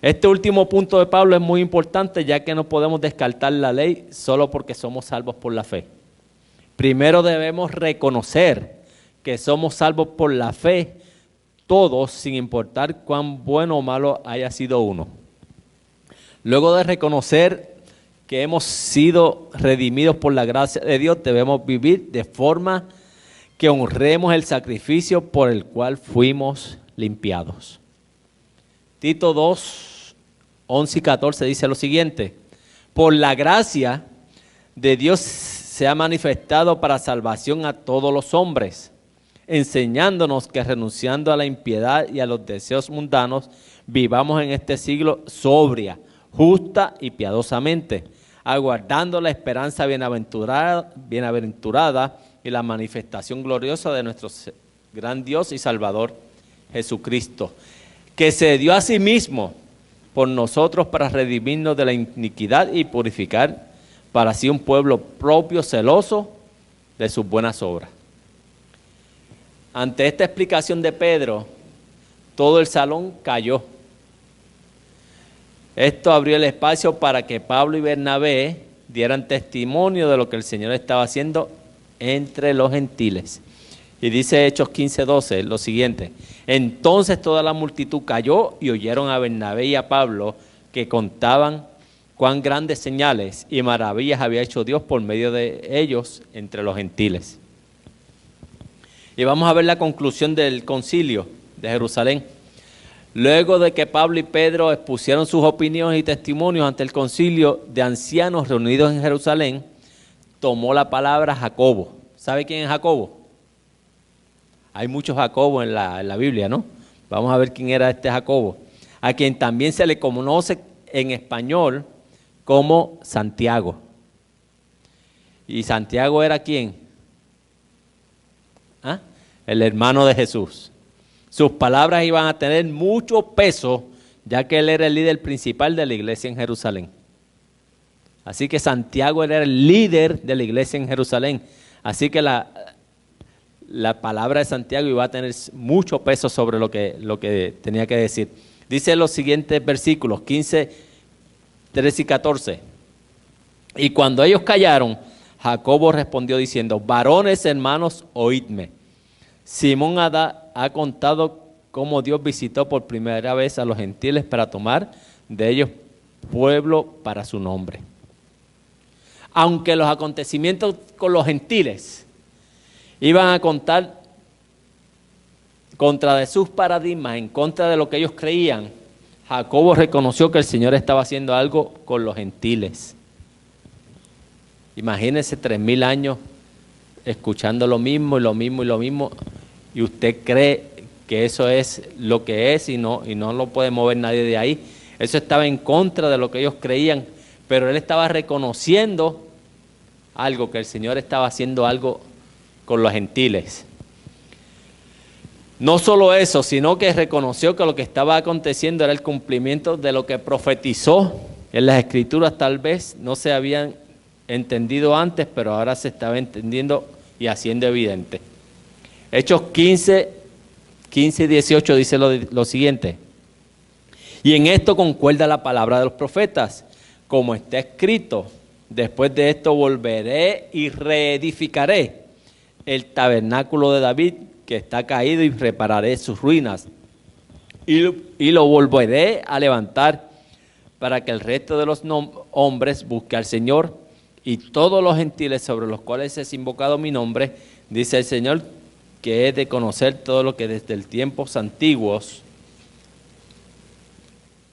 Este último punto de Pablo es muy importante, ya que no podemos descartar la ley solo porque somos salvos por la fe. Primero debemos reconocer que somos salvos por la fe, todos, sin importar cuán bueno o malo haya sido uno. Luego de reconocer que hemos sido redimidos por la gracia de Dios, debemos vivir de forma que honremos el sacrificio por el cual fuimos limpiados. Tito 2, 11 y 14 dice lo siguiente: por la gracia de Dios se ha manifestado para salvación a todos los hombres, enseñándonos que renunciando a la impiedad y a los deseos mundanos, vivamos en este siglo sobria, justa y piadosamente, aguardando la esperanza bienaventurada y la manifestación gloriosa de nuestro gran Dios y Salvador Jesucristo, que se dio a sí mismo por nosotros para redimirnos de la iniquidad y purificar para sí un pueblo propio, celoso de sus buenas obras. Ante esta explicación de Pedro, todo el salón cayó. Esto abrió el espacio para que Pablo y Bernabé dieran testimonio de lo que el Señor estaba haciendo entre los gentiles. Y dice Hechos 15:12 lo siguiente: entonces toda la multitud cayó y oyeron a Bernabé y a Pablo que contaban cuán grandes señales y maravillas había hecho Dios por medio de ellos entre los gentiles. Y vamos a ver la conclusión del concilio de Jerusalén. Luego de que Pablo y Pedro expusieron sus opiniones y testimonios ante el concilio de ancianos reunidos en Jerusalén, tomó la palabra Jacobo. ¿Sabe quién es Jacobo? Hay muchos Jacobos en la Biblia, ¿no? Vamos a ver quién era este Jacobo, a quien también se le conoce en español como Santiago. ¿Y Santiago era quién? ¿Ah? El hermano de Jesús. Sus palabras iban a tener mucho peso, ya que él era el líder principal de la iglesia en Jerusalén. Así que Santiago era el líder de la iglesia en Jerusalén. Así que la palabra de Santiago iba a tener mucho peso sobre lo que tenía que decir. Dice los siguientes versículos, 15, 13 y 14. Y cuando ellos callaron, Jacobo respondió diciendo: varones hermanos, oídme. Simón ha contado cómo Dios visitó por primera vez a los gentiles para tomar de ellos pueblo para su nombre. Aunque los acontecimientos con los gentiles iban a contar contra de sus paradigmas, en contra de lo que ellos creían, Jacobo reconoció que el Señor estaba haciendo algo con los gentiles. Imagínense 3000 años escuchando lo mismo y lo mismo y lo mismo, y usted cree que eso es lo que es y no lo puede mover nadie de ahí. Eso estaba en contra de lo que ellos creían, pero él estaba reconociendo algo, que el Señor estaba haciendo algo con los gentiles. No solo eso, sino que reconoció que lo que estaba aconteciendo era el cumplimiento de lo que profetizó en las Escrituras. Tal vez no se habían entendido antes, pero ahora se estaba entendiendo y haciendo evidente. Hechos 15 y 18 dice lo siguiente: y en esto concuerda la palabra de los profetas, como está escrito: después de esto volveré y reedificaré el tabernáculo de David, que está caído, y repararé sus ruinas, y lo volveré a levantar, para que el resto de los hombres busque al Señor, y todos los gentiles sobre los cuales es invocado mi nombre, dice el Señor, que es de conocer todo lo que desde los tiempos antiguos,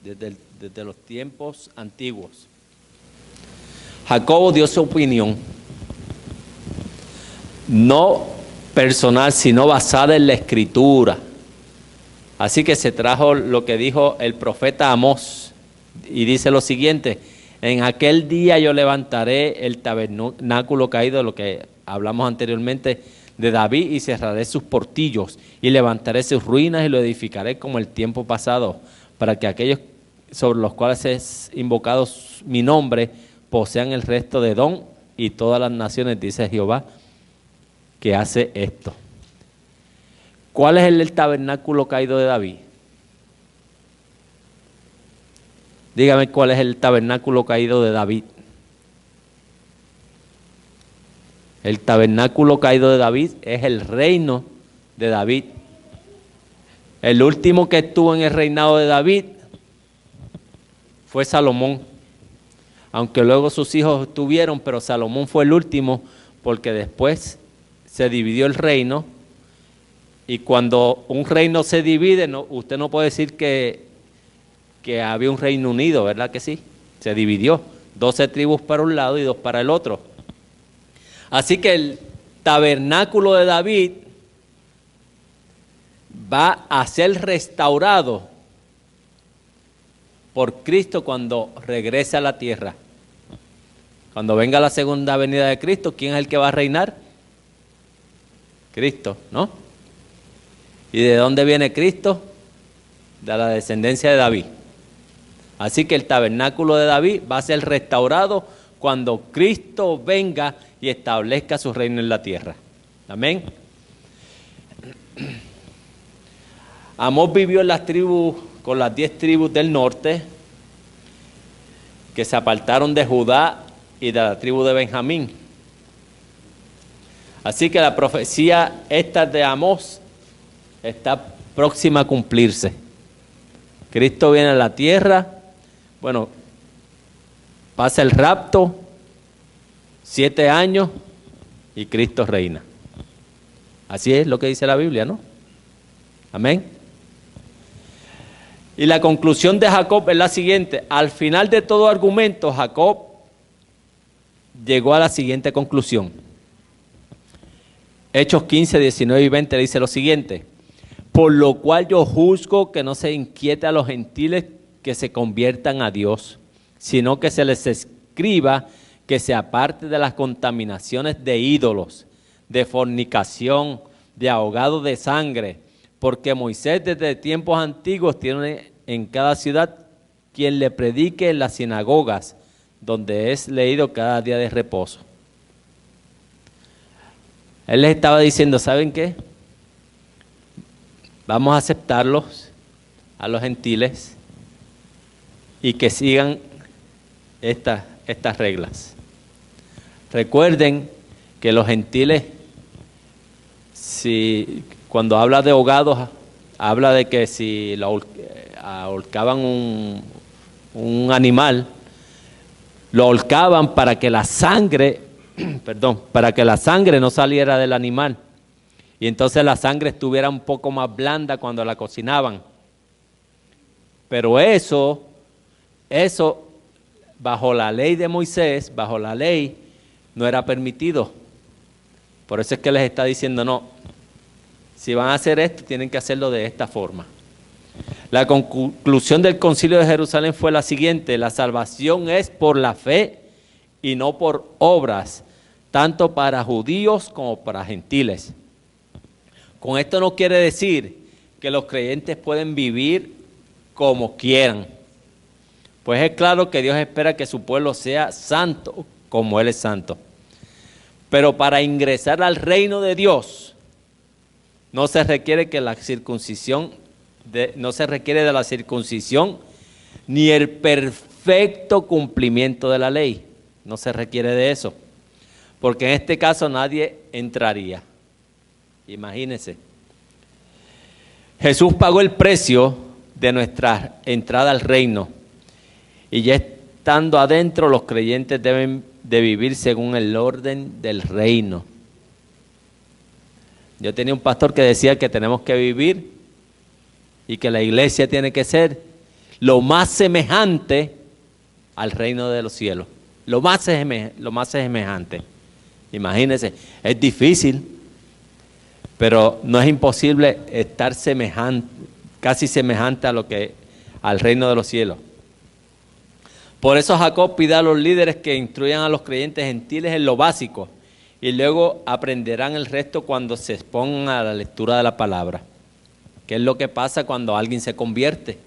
desde los tiempos antiguos. Jacobo dio su opinión, no personal, sino basada en la Escritura. Así que se trajo lo que dijo el profeta Amós, y dice lo siguiente: en aquel día yo levantaré el tabernáculo caído, lo que hablamos anteriormente, de David, y cerraré sus portillos, y levantaré sus ruinas, y lo edificaré como el tiempo pasado, para que aquellos sobre los cuales es invocado mi nombre posean el resto de Edom y todas las naciones, dice Jehová, que hace esto. ¿Cuál es el tabernáculo caído de David? Dígame cuál es el tabernáculo caído de David. El tabernáculo caído de David es el reino de David. El último que estuvo en el reinado de David fue Salomón. Aunque luego sus hijos estuvieron, pero Salomón fue el último, porque después se dividió el reino. Y cuando un reino se divide, usted no puede decir que había un Reino Unido, ¿verdad que sí? Se dividió, 12 tribus para un lado y 2 para el otro. Así que el tabernáculo de David va a ser restaurado por Cristo cuando regrese a la tierra. Cuando venga la segunda venida de Cristo, ¿quién es el que va a reinar? Cristo, ¿no? ¿Y de dónde viene Cristo? De la descendencia de David. Así que el tabernáculo de David va a ser restaurado cuando Cristo venga y establezca su reino en la tierra. Amén. Amós vivió en las tribus, con las 10 tribus del norte, que se apartaron de Judá y de la tribu de Benjamín. Así que la profecía esta de Amós está próxima a cumplirse. Cristo viene a la tierra. Bueno, pasa el rapto, 7 años y Cristo reina. Así es lo que dice la Biblia, ¿no? Amén. Y la conclusión de Jacob es la siguiente. Al final de todo argumento, Jacob llegó a la siguiente conclusión. Hechos 15, 19 y 20 dice lo siguiente. Por lo cual yo juzgo que no se inquiete a los gentiles que se conviertan a Dios, sino que se les escriba que se aparte de las contaminaciones de ídolos, de fornicación, de ahogado de sangre, porque Moisés desde tiempos antiguos tiene en cada ciudad quien le predique en las sinagogas, donde es leído cada día de reposo. Él les estaba diciendo, ¿saben qué? Vamos a aceptarlos a los gentiles y que sigan estas reglas. Recuerden que los gentiles, cuando habla de ahogados, habla de que si ahorcaban un animal, lo ahorcaban para que la sangre, para que la sangre no saliera del animal. Y entonces la sangre estuviera un poco más blanda cuando la cocinaban. Pero eso, bajo la ley de Moisés, bajo la ley, no era permitido. Por eso es que les está diciendo, no, si van a hacer esto, tienen que hacerlo de esta forma. La conclusión del Concilio de Jerusalén fue la siguiente: la salvación es por la fe y no por obras, tanto para judíos como para gentiles. Con esto no quiere decir que los creyentes pueden vivir como quieran. Pues es claro que Dios espera que su pueblo sea santo como Él es santo. Pero para ingresar al reino de Dios no se requiere que la circuncisión, no se requiere de la circuncisión ni el perfecto cumplimiento de la ley. No se requiere de eso. Porque en este caso nadie entraría. Imagínense. Jesús pagó el precio de nuestra entrada al reino. Y ya estando adentro, los creyentes deben de vivir según el orden del reino. Yo tenía un pastor que decía que tenemos que vivir y que la iglesia tiene que ser lo más semejante al reino de los cielos. Lo más semejante. Imagínense, es difícil, pero no es imposible estar casi semejante al reino de los cielos. Por eso Jacob pide a los líderes que instruyan a los creyentes gentiles en lo básico y luego aprenderán el resto cuando se expongan a la lectura de la palabra. ¿Qué es lo que pasa cuando alguien se convierte?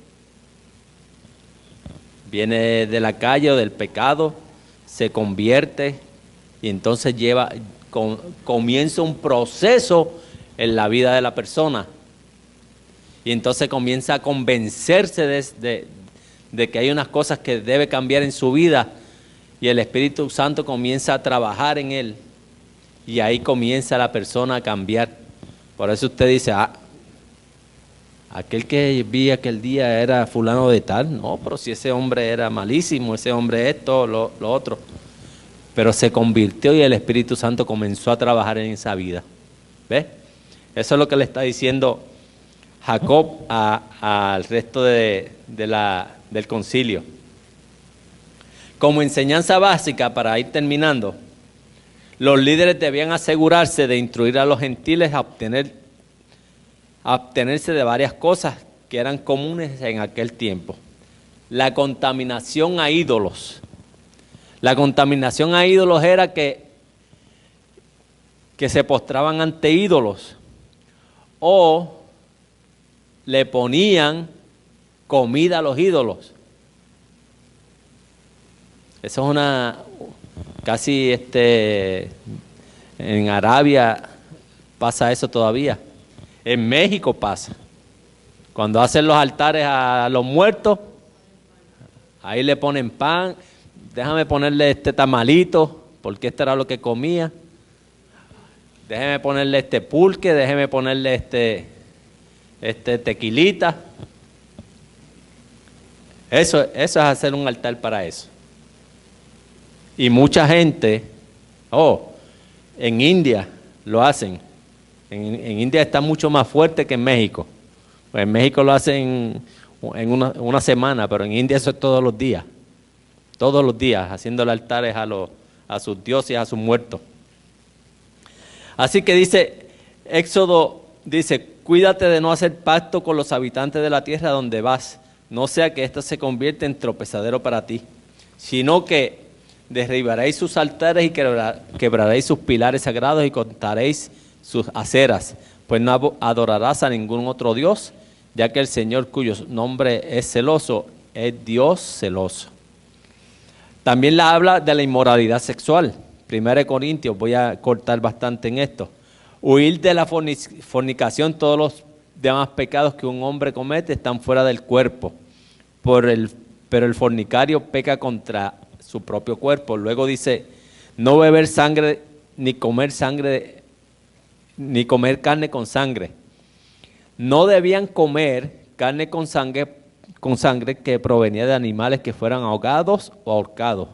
Viene de la calle o del pecado, se convierte y entonces comienza un proceso en la vida de la persona. Y entonces comienza a convencerse de que hay unas cosas que debe cambiar en su vida y el Espíritu Santo comienza a trabajar en él y ahí comienza la persona a cambiar. Por eso usted dice, aquel que vi aquel día era fulano de tal. No, pero si ese hombre era malísimo, ese hombre esto, lo otro. Pero se convirtió y el Espíritu Santo comenzó a trabajar en esa vida. ¿Ves? Eso es lo que le está diciendo Jacob al resto del concilio. Como enseñanza básica, para ir terminando, los líderes debían asegurarse de instruir a los gentiles a abstenerse de varias cosas que eran comunes en aquel tiempo. La contaminación a ídolos. La contaminación a ídolos era que se postraban ante ídolos o le ponían comida a los ídolos. Eso es casi en Arabia pasa eso todavía. En México pasa. Cuando hacen los altares a los muertos, ahí le ponen pan. Déjame ponerle este tamalito, porque este era lo que comía. Déjeme ponerle este pulque, déjeme ponerle este tequilita. Eso es hacer un altar para eso. Y mucha gente, en India lo hacen. En India está mucho más fuerte que en México. Pues en México lo hacen en una semana, pero en India eso es todos los días. Todos los días, haciéndole altares a sus dioses, a sus muertos. Así que dice, Éxodo dice, cuídate de no hacer pacto con los habitantes de la tierra donde vas, no sea que esto se convierta en tropezadero para ti, sino que derribaréis sus altares y quebraréis sus pilares sagrados y cortaréis sus aceras, pues no adorarás a ningún otro Dios, ya que el Señor cuyo nombre es celoso, es Dios celoso. También la habla de la inmoralidad sexual. 1 Corintios, voy a cortar bastante en esto. Huir de la fornicación, todos los demás pecados que un hombre comete están fuera del cuerpo, pero el fornicario peca contra su propio cuerpo. Luego dice, no beber sangre, ni comer carne con sangre. No debían comer carne con sangre que provenía de animales que fueran ahogados o ahorcados,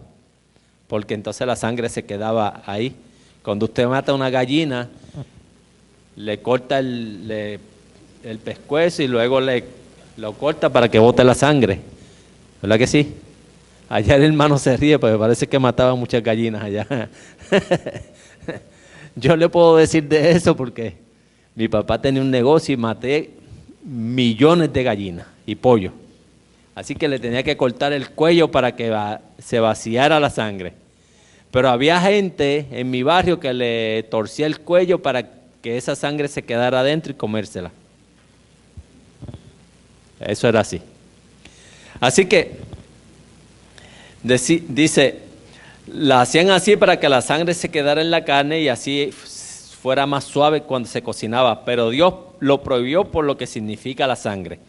porque entonces la sangre se quedaba ahí. Cuando usted mata una gallina, le corta el pescuezo y luego lo corta para que bote la sangre. ¿Verdad que sí? Allá el hermano se ríe porque parece que mataba muchas gallinas allá. Yo le puedo decir de eso porque mi papá tenía un negocio y maté millones de gallinas y pollos. Así que le tenía que cortar el cuello para que se vaciara la sangre. Pero había gente en mi barrio que le torcía el cuello para que esa sangre se quedara adentro y comérsela. Eso era así. Así que dice, la hacían así para que la sangre se quedara en la carne y así fuera más suave cuando se cocinaba. Pero Dios lo prohibió por lo que significa la sangre.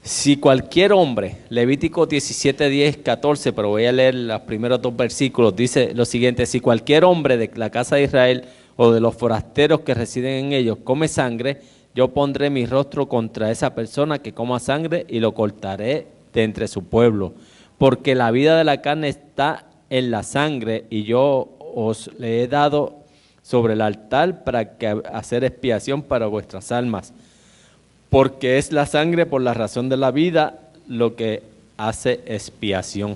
Si cualquier hombre, Levítico 17, 10, 14, pero voy a leer los primeros 2 versículos, dice lo siguiente: si cualquier hombre de la casa de Israel o de los forasteros que residen en ellos come sangre, yo pondré mi rostro contra esa persona que coma sangre y lo cortaré de entre su pueblo, porque la vida de la carne está en la sangre y yo os le he dado sobre el altar para hacer expiación para vuestras almas. Porque es la sangre por la razón de la vida lo que hace expiación.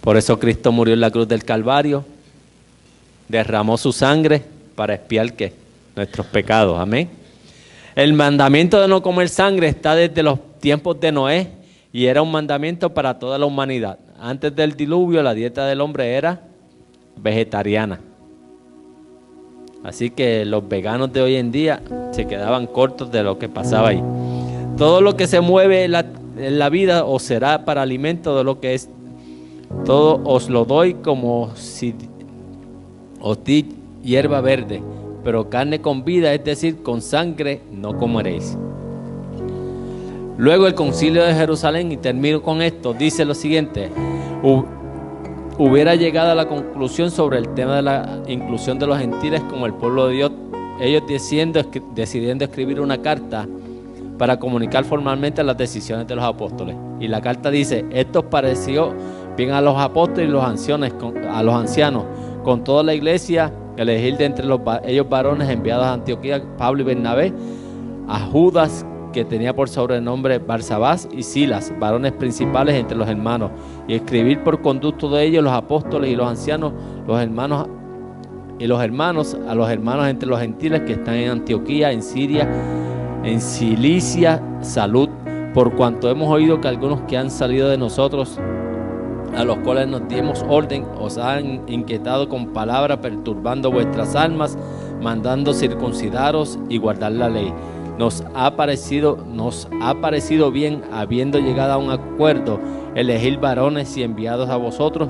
Por eso Cristo murió en la cruz del Calvario, derramó su sangre para expiar ¿qué? Nuestros pecados. Amén. El mandamiento de no comer sangre está desde los tiempos de Noé y era un mandamiento para toda la humanidad. Antes del diluvio la dieta del hombre era vegetariana. Así que los veganos de hoy en día se quedaban cortos de lo que pasaba ahí. Todo lo que se mueve en la vida os será para alimento de lo que es. Todo os lo doy como si os di hierba verde, pero carne con vida, es decir, con sangre, no comeréis. Luego el concilio de Jerusalén, y termino con esto, dice lo siguiente: hubiera llegado a la conclusión sobre el tema de la inclusión de los gentiles como el pueblo de Dios, ellos decidiendo escribir una carta para comunicar formalmente las decisiones de los apóstoles. Y la carta dice: esto pareció bien a los apóstoles y a los ancianos, con toda la iglesia, elegir de entre ellos varones enviados a Antioquía, Pablo y Bernabé, a Judas, que tenía por sobrenombre Barsabás, y Silas, varones principales entre los hermanos, y escribir por conducto de ellos los apóstoles y los ancianos, a los hermanos entre los gentiles que están en Antioquía, en Siria, en Cilicia, salud, por cuanto hemos oído que algunos que han salido de nosotros, a los cuales nos dimos orden, os han inquietado con palabra, perturbando vuestras almas, mandando circuncidaros y guardar la ley. Nos ha parecido bien, habiendo llegado a un acuerdo, elegir varones y enviados a vosotros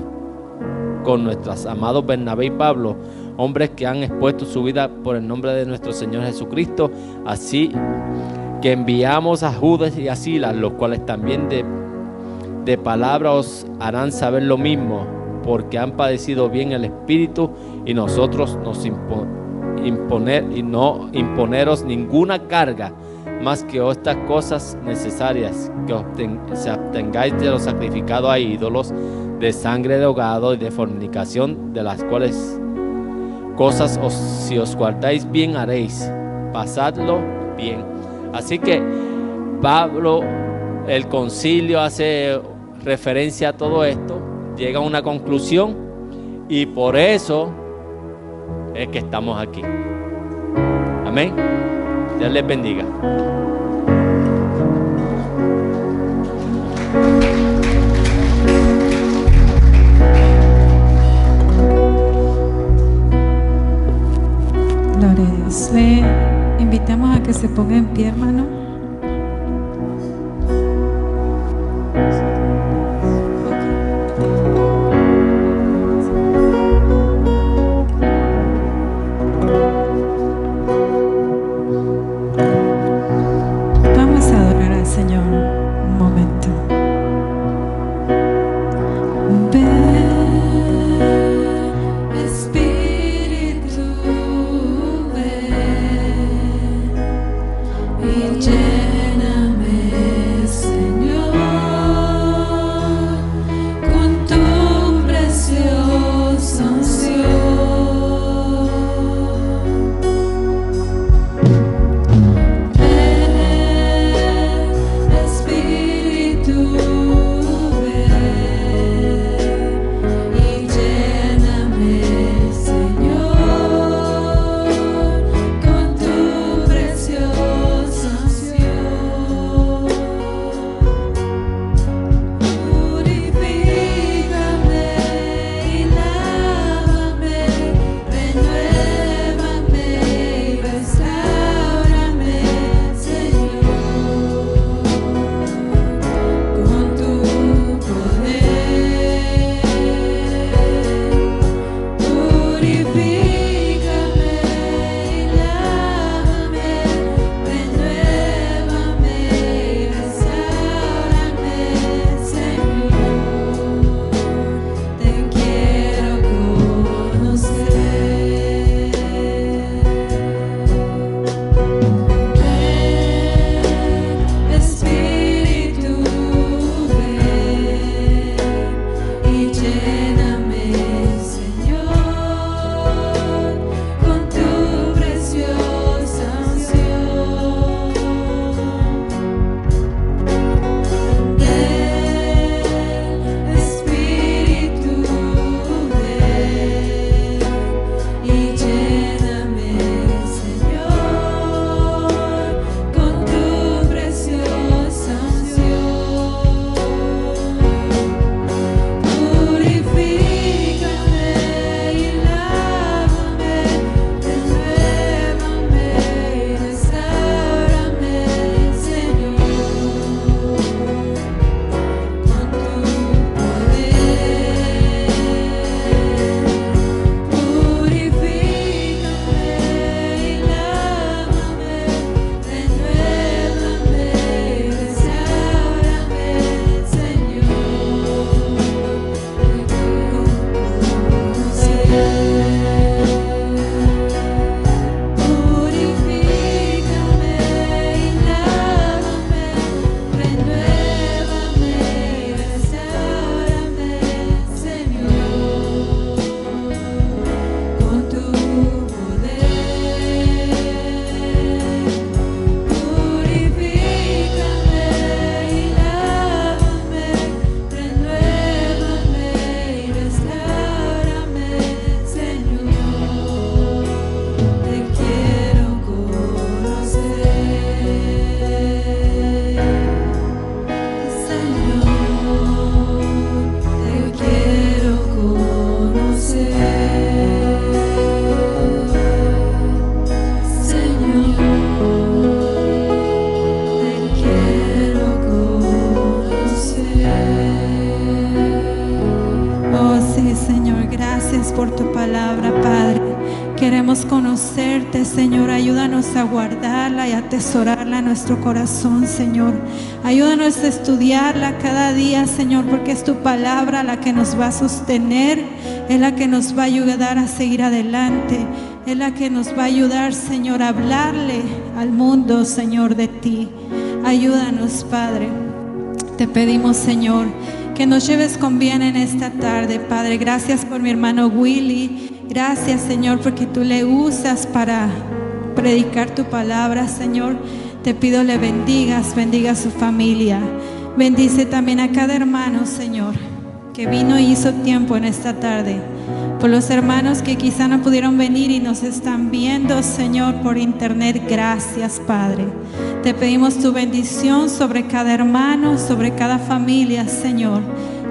con nuestros amados Bernabé y Pablo, hombres que han expuesto su vida por el nombre de nuestro Señor Jesucristo. Así que enviamos a Judas y a Silas, los cuales también de palabra os harán saber lo mismo, porque han padecido bien el Espíritu, y nosotros no imponeros ninguna carga más que estas cosas necesarias, que se abstengáis de lo sacrificado a ídolos, de sangre de ahogado y de fornicación, de las cuales cosas si os guardáis bien haréis, pasadlo bien. Así que Pablo, el concilio hace referencia a todo esto, llega a una conclusión y por eso es que estamos aquí. Amén. Dios les bendiga. Gloria a Dios. Le invitamos a que se ponga en pie, hermano. Vamos a adorar al Señor un momento. Queremos conocerte, Señor. Ayúdanos a guardarla y a atesorarla en nuestro corazón, Señor. Ayúdanos a estudiarla cada día, Señor, porque es tu palabra la que nos va a sostener, es la que nos va a ayudar a seguir adelante. es la que nos va a ayudar, Señor, a hablarle al mundo, Señor, de ti. Ayúdanos, Padre. Te pedimos, Señor, que nos lleves con bien en esta tarde, Padre. Gracias por mi hermano Willy. Gracias, Señor, porque tú le usas para predicar tu palabra, Señor. Te pido le bendiga a su familia. Bendice también a cada hermano, Señor, que vino y hizo tiempo en esta tarde. Por los hermanos que quizá no pudieron venir y nos están viendo, Señor, por internet, gracias, Padre. Te pedimos tu bendición sobre cada hermano, sobre cada familia, Señor.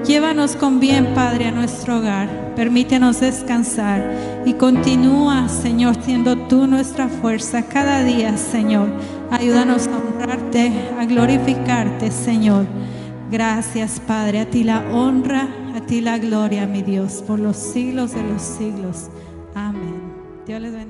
Llévanos con bien, Padre, a nuestro hogar. Permítenos descansar y continúa, Señor, siendo tú nuestra fuerza cada día, Señor. Ayúdanos a honrarte, a glorificarte, Señor. Gracias, Padre. A ti la honra, a ti la gloria, mi Dios, por los siglos de los siglos. Amén. Dios les bendiga.